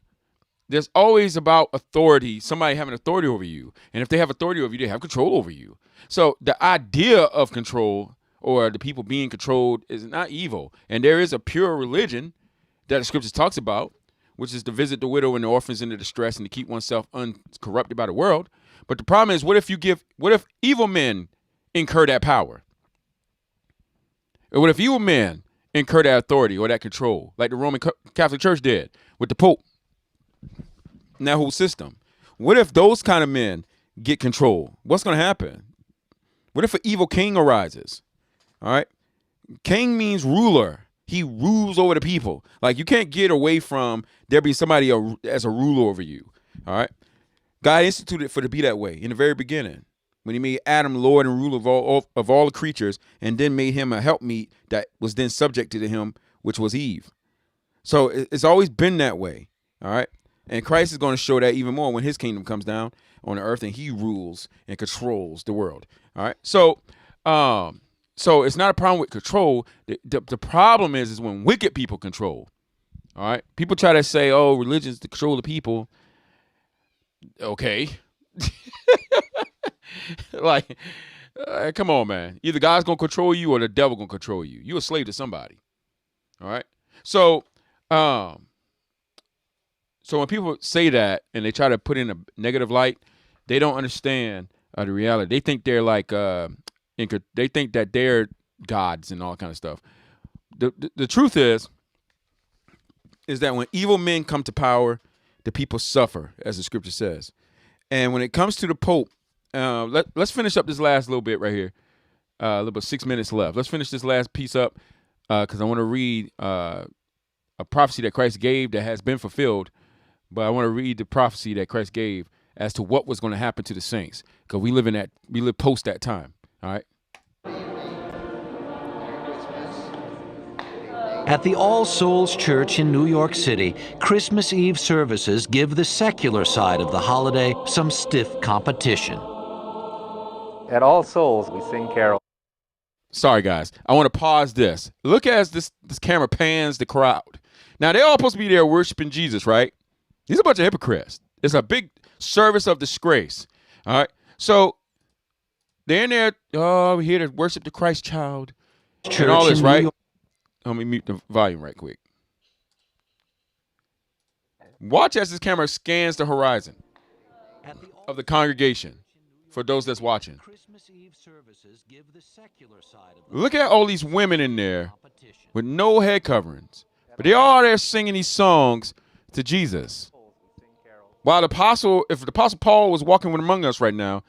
Speaker 2: there's always about authority, somebody having authority over you. And if they have authority over you, they have control over you. So the idea of control or the people being controlled is not evil. And there is a pure religion that the scriptures talks about, which is to visit the widow and the orphans in the distress and to keep oneself uncorrupted by the world. But the problem is, what if evil men incur that power? Or what if evil men incur that authority or that control, like the Roman Catholic Church did with the Pope and that whole system? What if those kind of men get control? What's going to happen? What if an evil king arises? All right. King means ruler. He rules over the people. Like, you can't get away from there being somebody as a ruler over you. All right. God instituted it for it to be that way in the very beginning, when he made Adam Lord and ruler of all the creatures, and then made him a helpmeet that was then subjected to him, which was Eve. So it's always been that way. All right. And Christ is going to show that even more when his kingdom comes down on the earth and he rules and controls the world. All right. So it's not a problem with control. The problem is when wicked people control. All right. People try to say, oh, religion is to control the people. Okay. Like, come on, man. Either God's going to control you or the devil going to control you. You're a slave to somebody. All right. So when people say that and they try to put in a negative light, they don't understand the reality. They think they're like, they think that they're gods and all kind of stuff. The truth is that when evil men come to power, the people suffer, as the scripture says. And when it comes to the Pope, let's finish up this last little bit right here. A little bit, 6 minutes left. Let's finish this last piece up because I want to read a prophecy that Christ gave that has been fulfilled. But I want to read the prophecy that Christ gave as to what was going to happen to the saints, because we live post that time. All right.
Speaker 4: At the All Souls Church in New York City, Christmas Eve services give the secular side of the holiday some stiff competition.
Speaker 5: At All Souls, we sing carols.
Speaker 2: Sorry, guys. I want to pause this. Look as this camera pans the crowd. Now, they're all supposed to be there worshiping Jesus, right? These are a bunch of hypocrites. It's a big service of disgrace. All right. So they're in there. Oh, we're here to worship the Christ child.
Speaker 4: Church
Speaker 2: and all this, right?
Speaker 4: York.
Speaker 2: Let me mute the volume right quick. Watch as this camera scans the horizon of the congregation for those that's watching. Look at all these women in there with no head coverings. But they all there singing these songs to Jesus. While if the Apostle Paul was walking among us right now,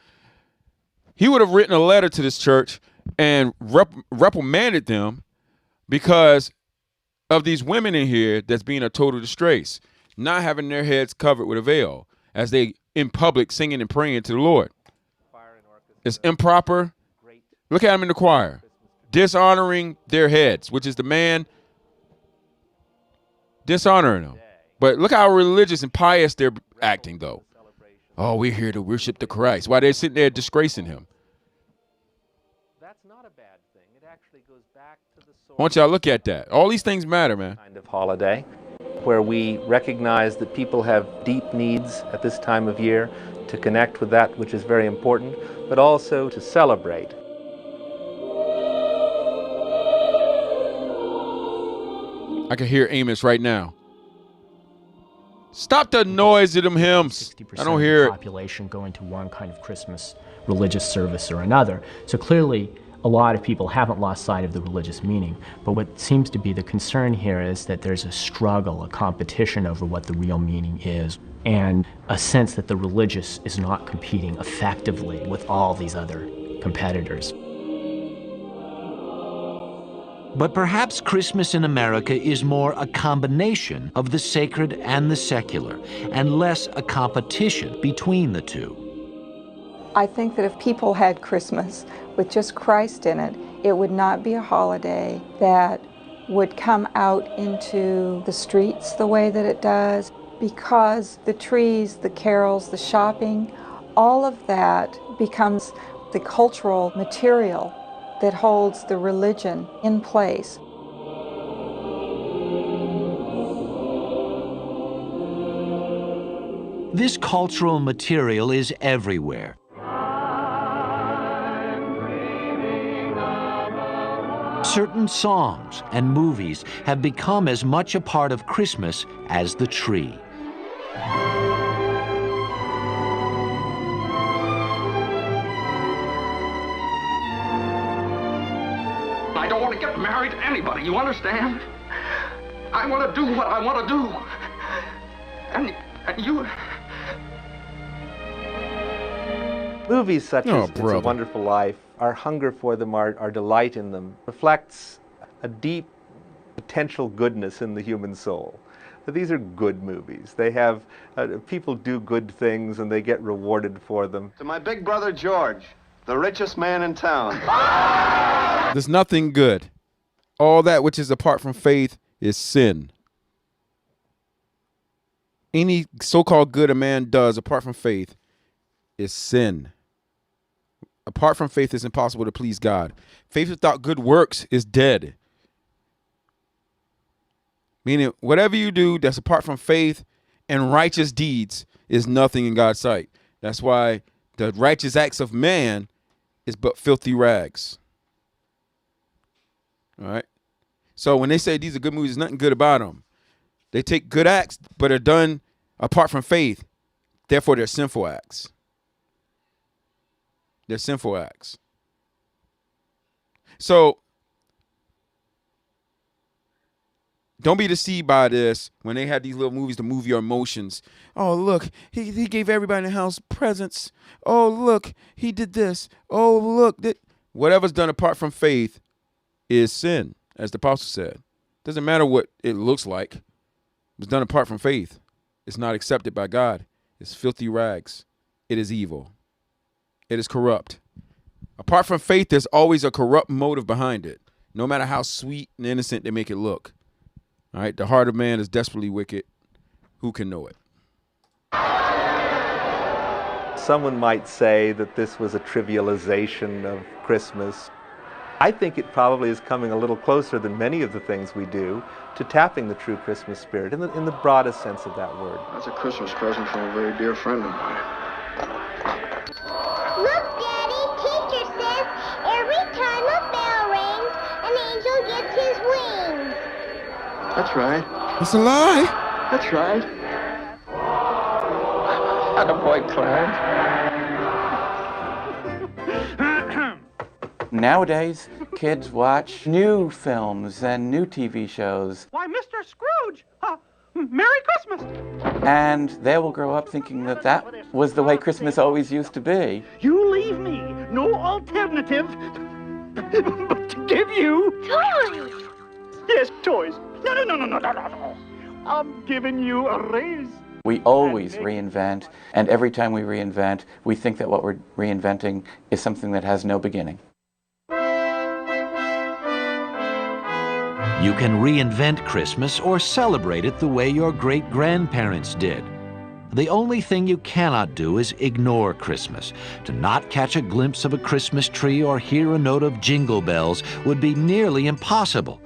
Speaker 2: he would have written a letter to this church and reprimanded them because of these women in here that's being a total disgrace, not having their heads covered with a veil as they in public singing and praying to the Lord. It's improper. Look at them in the choir, dishonoring their heads, which is the man dishonoring them. But look how religious and pious they're acting, though. Oh, we're here to worship the Christ. While they're sitting there disgracing him.
Speaker 5: That's not a bad thing. It actually goes back to the source.
Speaker 2: I want y'all to look at that. All these things matter, man.
Speaker 5: Kind of holiday where we recognize that people have deep needs at this time of year to connect with that which is very important, but also to celebrate.
Speaker 2: I can hear Amos right now. Stop the noise of them hymns. I don't hear it.
Speaker 10: Population going to one kind of Christmas religious service or another. So clearly, a lot of people haven't lost sight of the religious meaning. But what seems to be the concern here is that there's a struggle, a competition over what the real meaning is, and a sense that the religious is not competing effectively with all these other competitors.
Speaker 4: But perhaps Christmas in America is more a combination of the sacred and the secular, and less a competition between the two.
Speaker 8: I think that if people had Christmas with just Christ in it, it would not be a holiday that would come out into the streets the way that it does, because the trees, the carols, the shopping, all of that becomes the cultural material that holds the religion in place.
Speaker 4: This cultural material is everywhere. Certain songs and movies have become as much a part of Christmas as the tree.
Speaker 19: I don't want to get married to anybody, you understand? I want to do what I want to do. And you...
Speaker 5: Movies such as It's a
Speaker 2: brother.
Speaker 5: Wonderful Life, our hunger for them, our delight in them, reflects a deep potential goodness in the human soul. But these are good movies. They have, people do good things and they get rewarded for them.
Speaker 20: To my big brother George, the richest man in town.
Speaker 2: There's nothing good. All that which is apart from faith is sin. Any so-called good a man does apart from faith is sin. Apart from faith, it's impossible to please God. Faith without good works is dead. Meaning, whatever you do that's apart from faith and righteous deeds is nothing in God's sight. That's why the righteous acts of man is but filthy rags. All right? So when they say these are good movies, there's nothing good about them. They take good acts, but are done apart from faith. Therefore, they're sinful acts. They're sinful acts. So don't be deceived by this when they had these little movies to move your emotions. Oh, look, he gave everybody in the house presents. Oh, look, he did this. Oh, look. Whatever's done apart from faith is sin, as the apostle said. Doesn't matter what it looks like. It was done apart from faith. It's not accepted by God. It's filthy rags. It is evil. It is corrupt. Apart from faith, there's always a corrupt motive behind it, no matter how sweet and innocent they make it look. All right, the heart of man is desperately wicked. Who can know it?
Speaker 5: Someone might say that this was a trivialization of Christmas. I think it probably is coming a little closer than many of the things we do to tapping the true Christmas spirit in the broadest sense of that word.
Speaker 20: That's a Christmas present from a very dear friend of mine.
Speaker 21: Look, Daddy, teacher says every time a bell rings, an angel gets his wings.
Speaker 20: That's right.
Speaker 2: It's a lie.
Speaker 20: That's right. Attaboy, Clarence.
Speaker 9: Nowadays, kids watch new films and new TV shows,
Speaker 22: Why, Mr. Scrooge! Merry Christmas!
Speaker 9: and they will grow up thinking that that was the way Christmas always used to be.
Speaker 22: You leave me no alternative but to give you...
Speaker 21: Toys!
Speaker 22: Yes, toys. No. I'm giving you a raise.
Speaker 9: We always reinvent, and every time we reinvent, we think that what we're reinventing is something that has no beginning.
Speaker 4: You can reinvent Christmas or celebrate it the way your great-grandparents did. The only thing you cannot do is ignore Christmas. To not catch a glimpse of a Christmas tree or hear a note of jingle bells would be nearly impossible.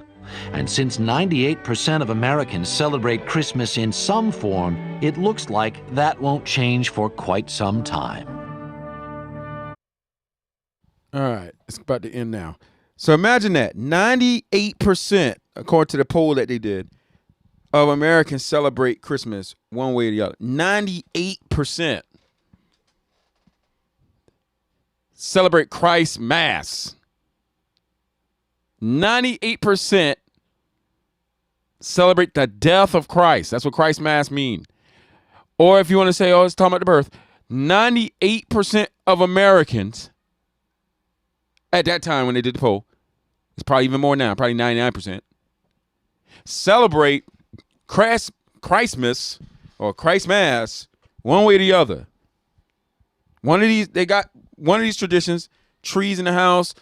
Speaker 4: And since 98% of Americans celebrate Christmas in some form, it looks like that won't change for quite some time.
Speaker 2: All right, it's about to end now. So imagine that 98% according to the poll that they did, of Americans celebrate Christmas one way or the other. 98% celebrate Christ Mass. 98% celebrate the death of Christ. That's what Christ Mass mean. Or if you want to say, oh, it's talking about the birth, 98% of Americans at that time when they did the poll, it's probably even more now, probably 99%, celebrate Christmas or Christ Mass one way or the other. They got one of these traditions, trees in the house.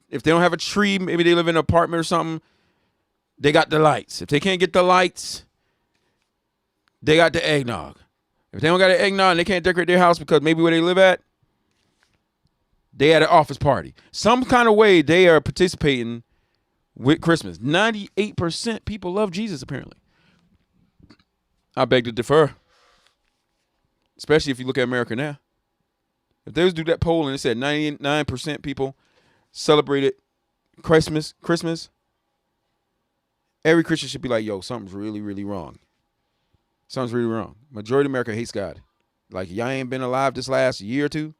Speaker 2: If they don't have a tree, maybe they live in an apartment or something, they got the lights. If they can't get the lights, they got the eggnog. If they don't got the eggnog and they can't decorate their house because maybe where they live at, they had an office party. Some kind of way they are participating with Christmas. 98% people love Jesus, apparently. I beg to differ. Especially if you look at America now. If they was do that poll and it said 99% people celebrated Christmas, every Christian should be like, yo, something's really, really wrong. Something's really wrong. Majority of America hates God. Like, y'all ain't been alive this last year or two.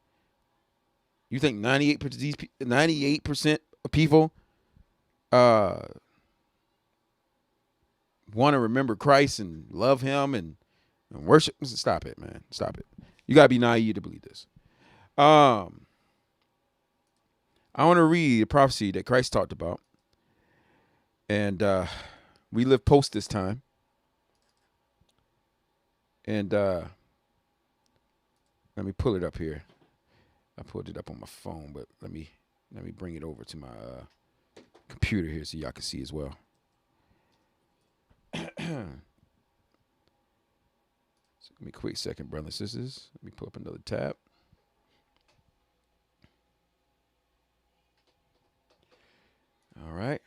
Speaker 2: You think 98% of people want to remember Christ and love him and worship? Stop it, man. Stop it. You got to be naive to believe this. I want to read a prophecy that Christ talked about. And we live post this time. And let me pull it up here. I pulled it up on my phone, but let me bring it over to my computer here so y'all can see as well. So give me a quick second, brothers and sisters. Let me pull up another tab. All right.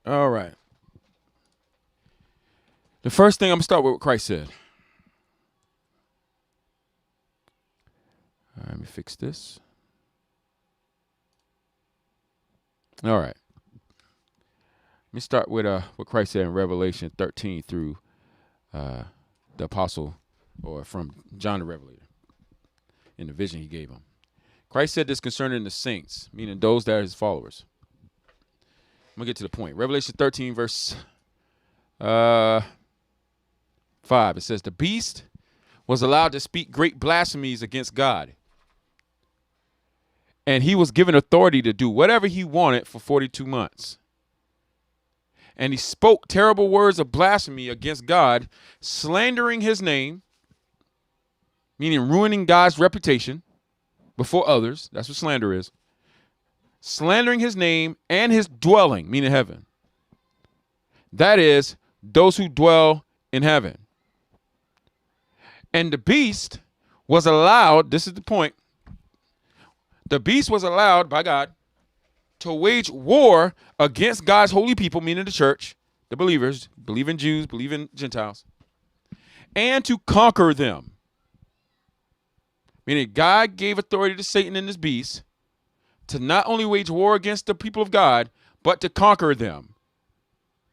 Speaker 2: All right. The first thing I'm going to start with what Christ said. All right, let me fix this. All right. Let me start with what Christ said in Revelation 13 through the apostle, or from John the Revelator, in the vision he gave him. Christ said this concerning the saints, meaning those that are his followers. I'm going to get to the point. Revelation 13, verse 5. It says, the beast was allowed to speak great blasphemies against God. And he was given authority to do whatever he wanted for 42 months. And he spoke terrible words of blasphemy against God, slandering his name, meaning ruining God's reputation before others. That's what slander is. Slandering his name and his dwelling, meaning heaven. That is, those who dwell in heaven. And the beast was allowed, this is the point, the beast was allowed by God to wage war against God's holy people, meaning the church, the believers, believing Jews, believing Gentiles, and to conquer them. Meaning God gave authority to Satan and his beast to not only wage war against the people of God, but to conquer them.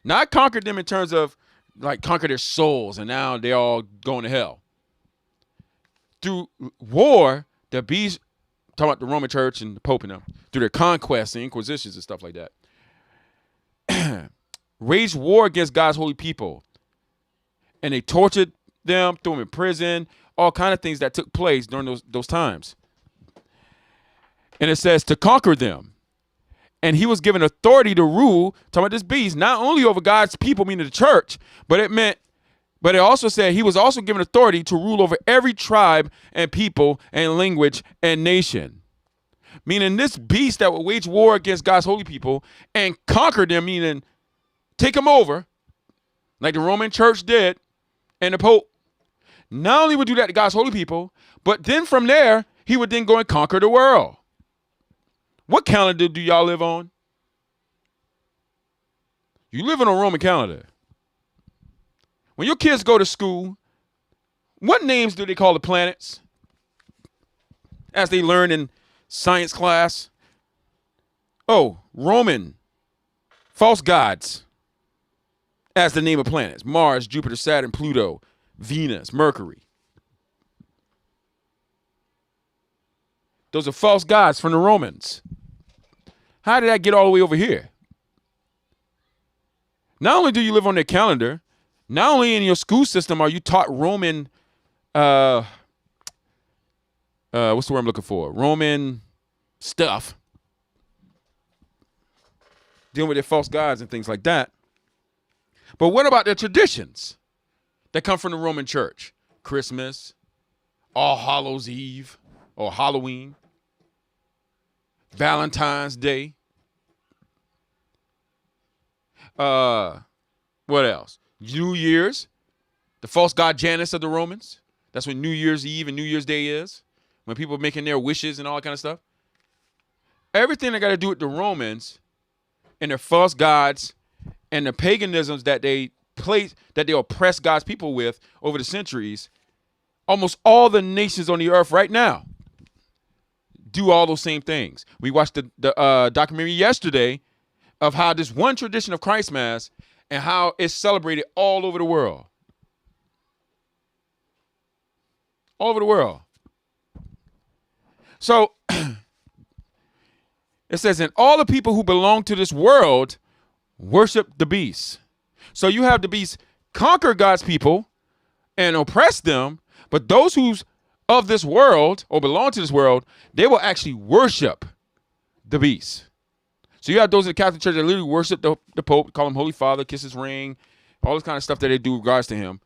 Speaker 2: Not conquer them in terms of like conquer their souls and now they're all going to hell. Through war, the beast, talking about the Roman church and the Pope and them, through their conquests and inquisitions and stuff like that, waged war against God's holy people. And they tortured them, threw them in prison, all kind of things that took place during those times. And it says to conquer them. And he was given authority to rule, talking about this beast, not only over God's people, meaning the church, but it also said he was also given authority to rule over every tribe and people and language and nation. Meaning this beast that would wage war against God's holy people and conquer them, meaning take them over, like the Roman church did and the Pope, not only would do that to God's holy people, but then from there, he would then go and conquer the world. What calendar do y'all live on? You live on a Roman calendar. When your kids go to school, what names do they call the planets? As they learn in science class, Oh, Roman false gods as the name of planets. Mars, Jupiter, Saturn, Pluto, Venus, Mercury. Those are false gods from the Romans. How did that get all the way over here? Not only do you live on their calendar, not only in your school system are you taught Roman, what's the word I'm looking for? Roman stuff. Dealing with their false gods and things like that. But what about their traditions that come from the Roman church? Christmas, All Hallows Eve, or Halloween, Valentine's Day. What else? New Year's, the false god Janus of the Romans. That's when New Year's Eve and New Year's Day is, when people are making their wishes and all that kind of stuff. Everything that got to do with the Romans and their false gods and the paganisms that they oppress God's people with over the centuries, almost all the nations on the earth right now do all those same things. We watched the documentary yesterday of how this one tradition of Christ Mass and how it's celebrated all over the world. All over the world. So it says, and all the people who belong to this world worship the beast. So you have the beast conquer God's people and oppress them, but those who's of this world or belong to this world, they will actually worship the beast. So you have those in the Catholic Church that literally worship the Pope, call him Holy Father, kiss his ring, all this kind of stuff that they do in regards to him.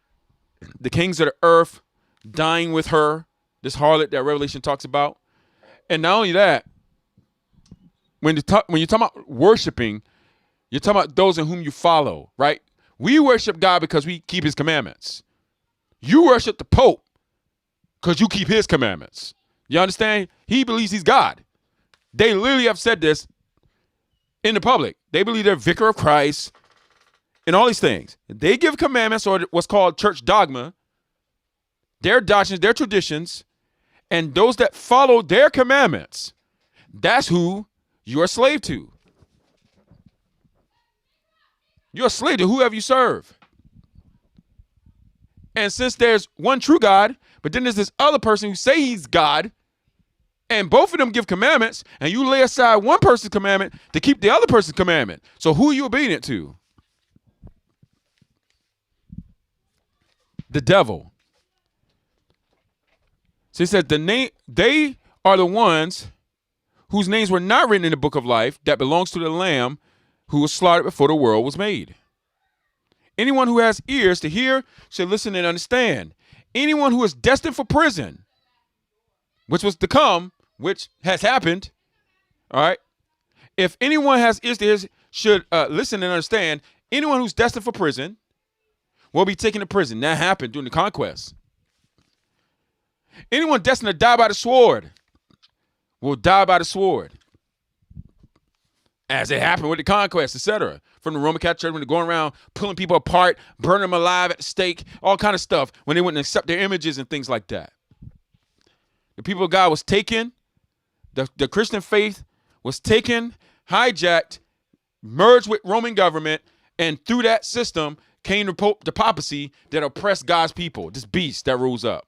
Speaker 2: The kings of the earth dying with her, this harlot that Revelation talks about. And not only that, when you're talking about worshiping, you're talking about those in whom you follow, right? We worship God because we keep his commandments. You worship the Pope because you keep his commandments. You understand? He believes he's God. They literally have said this in the public. They believe they're vicar of Christ and all these things. They give commandments, or what's called church dogma, their doctrines, their traditions, and those that follow their commandments, that's who you're a slave to. You're a slave to whoever you serve. And since there's one true God, but then there's this other person who say he's God, and both of them give commandments, and you lay aside one person's commandment to keep the other person's commandment. So who are you obedient to? The devil. So he said they are the ones whose names were not written in the book of life that belongs to the Lamb who was slaughtered before the world was made. Anyone who has ears to hear should listen and understand. Anyone who is destined for prison, which was to come, which has happened, all right? If anyone has ears to hear, should listen and understand. Anyone who's destined for prison will be taken to prison. That happened during the conquest. Anyone destined to die by the sword will die by the sword. As it happened with the conquest, etc. From the Roman Catholic Church, when they're going around pulling people apart, burning them alive at the stake, all kind of stuff, when they wouldn't accept their images and things like that. The people of God was taken, the Christian faith was taken, hijacked, merged with Roman government, and through that system came the papacy that oppressed God's people, this beast that rose up.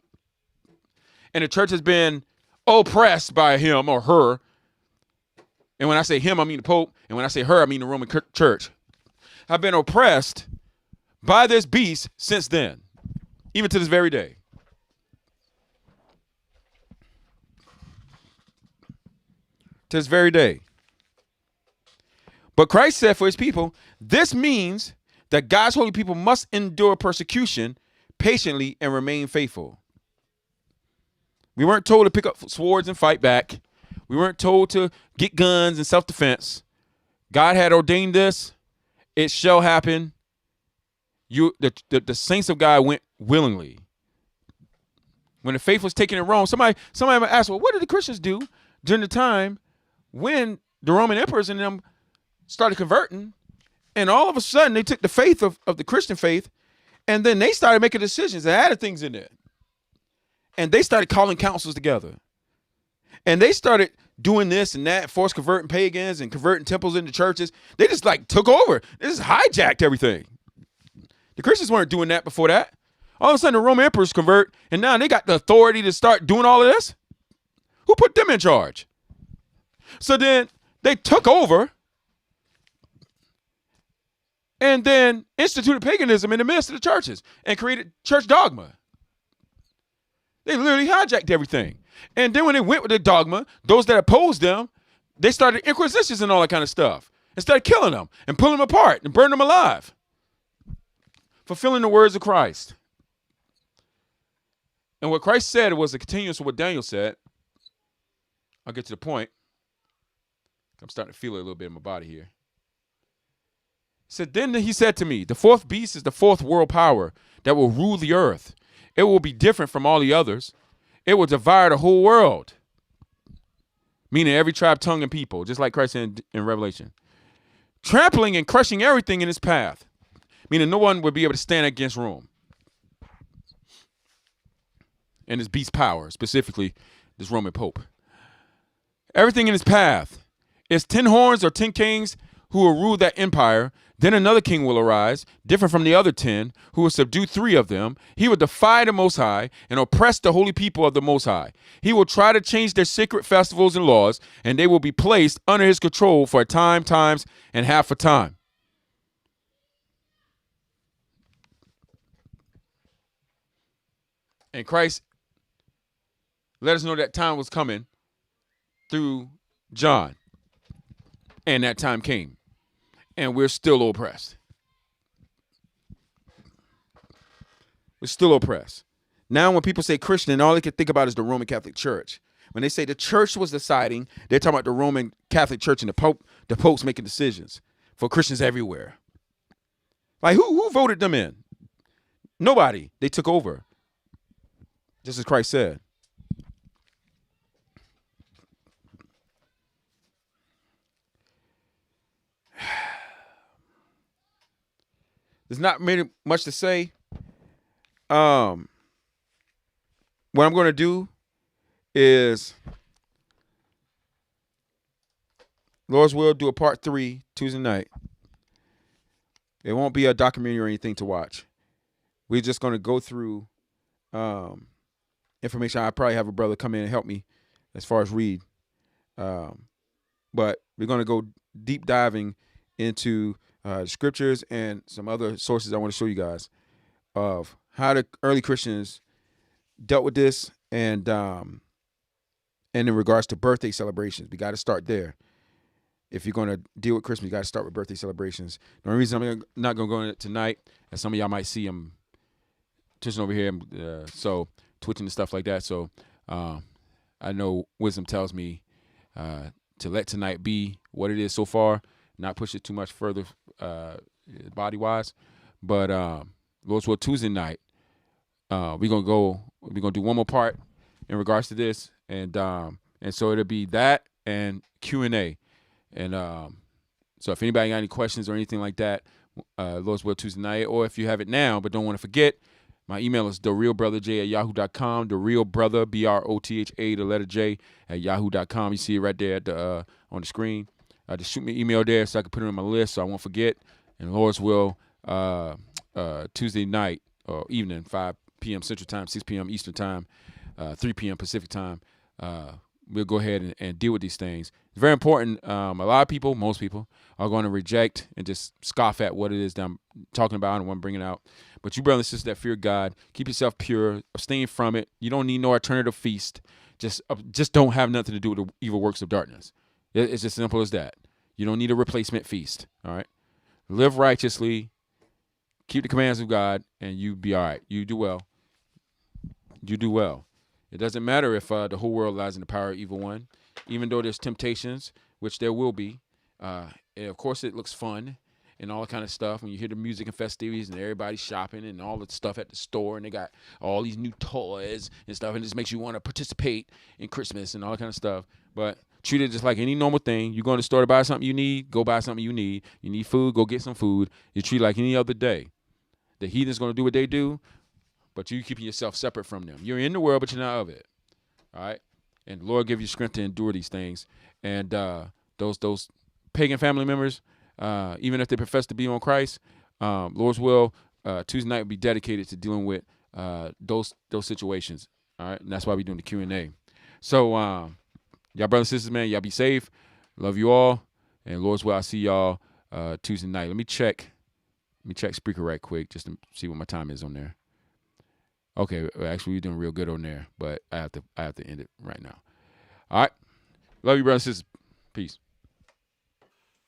Speaker 2: And the church has been oppressed by him or her. And when I say him, I mean the Pope. And when I say her, I mean the Roman Church. Have been oppressed by this beast since then, even to this very day. To this very day. But Christ said for his people, this means that God's holy people must endure persecution patiently and remain faithful. We weren't told to pick up swords and fight back. We weren't told to get guns and self-defense. God had ordained this. It shall happen. The saints of God went willingly. When the faith was taken in Rome, somebody might ask, well, what did the Christians do during the time when the Roman emperors and them started converting? And all of a sudden, they took the faith of the Christian faith, and then they started making decisions and added things in there. And they started calling councils together. And they started doing this and that, force converting pagans and converting temples into churches. They just like took over. They just hijacked everything. The Christians weren't doing that before that. All of a sudden the Roman emperors convert, and now they got the authority to start doing all of this. Who put them in charge? So then they took over and then instituted paganism in the midst of the churches and created church dogma. They literally hijacked everything. And then when they went with the dogma, those that opposed them, they started inquisitions and all that kind of stuff and started killing them and pulling them apart and burning them alive, fulfilling the words of Christ. And what Christ said was a continuance of what Daniel said. I'll get to the point. I'm starting to feel it a little bit in my body here. He said, then he said to me, the fourth beast is the fourth world power that will rule the earth. It will be different from all the others. It will devour the whole world, meaning every tribe, tongue, and people, just like Christ said in Revelation. Trampling and crushing everything in its path, meaning no one would be able to stand against Rome and his beast power, specifically this Roman Pope. Everything in his path. It's 10 horns or 10 kings who will rule that empire. Then another king will arise, different from the other 10, who will subdue 3 of them. He will defy the Most High and oppress the holy people of the Most High. He will try to change their sacred festivals and laws, and they will be placed under his control for a time, times, and half a time. And Christ let us know that time was coming through John. And that time came. And we're still oppressed. We're still oppressed. Now when people say Christian, all they can think about is the Roman Catholic Church. When they say the church was deciding, they're talking about the Roman Catholic Church and the popes making decisions for Christians everywhere. Like who voted them in? Nobody. They took over. Just as Christ said. There's not really much to say. What I'm going to do is, Lord's will, do a part 3 Tuesday night. It won't be a documentary or anything to watch. We're just going to go through information. I probably have a brother come in and help me as far as read. But we're going to go deep diving into scriptures and some other sources I want to show you guys of how the early Christians dealt with this, and in regards to birthday celebrations. We got to start there. If you're going to deal with Christmas, you got to start with birthday celebrations. The only reason I'm not going to go into it tonight, as some of y'all might see, I'm twitching over here, so twitching and stuff like that. So I know wisdom tells me to let tonight be what it is so far, not push it too much further body-wise. But Lord's will, Tuesday night, we're gonna do one more part in regards to this, and so it'll be that and Q&A. And so if anybody got any questions or anything like that, Lord's will, Tuesday night, or if you have it now but don't want to forget, my email is therealbrotherj@yahoo.com. Therealbrother, BROTHA, the letter J, @yahoo.com. You see it right there on the screen. Just shoot me an email there so I can put it on my list so I won't forget. And Lord's will, Tuesday night or evening, 5 p.m. Central Time, 6 p.m. Eastern Time, 3 p.m. Pacific Time. We'll go ahead and deal with these things. It's very important. A lot of people, most people, are going to reject and just scoff at what it is that I'm talking about and what I'm bringing out. But you brothers and sisters that fear God, keep yourself pure, abstain from it. You don't need no alternative feast. Just don't have nothing to do with the evil works of darkness. It's as simple as that. You don't need a replacement feast, all right? Live righteously, keep the commands of God, and you be all right. You do well. You do well. It doesn't matter if the whole world lies in the power of evil one, even though there's temptations, which there will be. And of course, it looks fun and all that kind of stuff when you hear the music and festivities and everybody's shopping and all the stuff at the store and they got all these new toys and stuff, and it just makes you want to participate in Christmas and all that kind of stuff. But treat it just like any normal thing. You're going to the store to buy something you need, go buy something you need. You need food, go get some food. You treat it like any other day. The heathen's going to do what they do, but you keeping yourself separate from them. You're in the world, but you're not of it. All right? And the Lord give you strength to endure these things. And those pagan family members, even if they profess to be on Christ, Lord's will, Tuesday night will be dedicated to dealing with those situations. All right, and that's why we're doing the Q&A. So, y'all brothers and sisters, man, y'all be safe. Love you all. And Lord's will, I'll see y'all Tuesday night. Let me check Spreaker right quick just to see what my time is on there. Okay, actually, we're doing real good on there, but I have to end it right now. All right. Love you, brothers and sisters. Peace.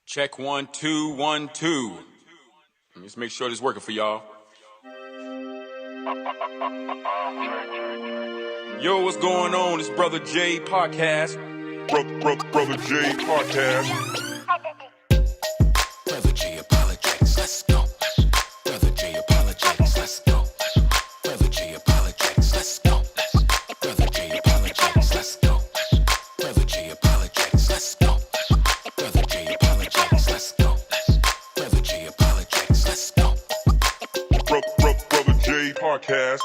Speaker 2: Check 1 2 1 2. Let me just make sure this is working for y'all. Yo, what's going on? It's Brotha J podcast.
Speaker 3: Brotha J podcast.
Speaker 1: Brotha J apologetics, let's go. Brotha J apologetics, let's go. Brotha J apologetics, let's go. Brotha J apologetics, let's go. Brotha J apologetics, let's go. Brotha J apologetics, let's go. Brotha J apologetics, let's go.
Speaker 3: Brotha J podcast.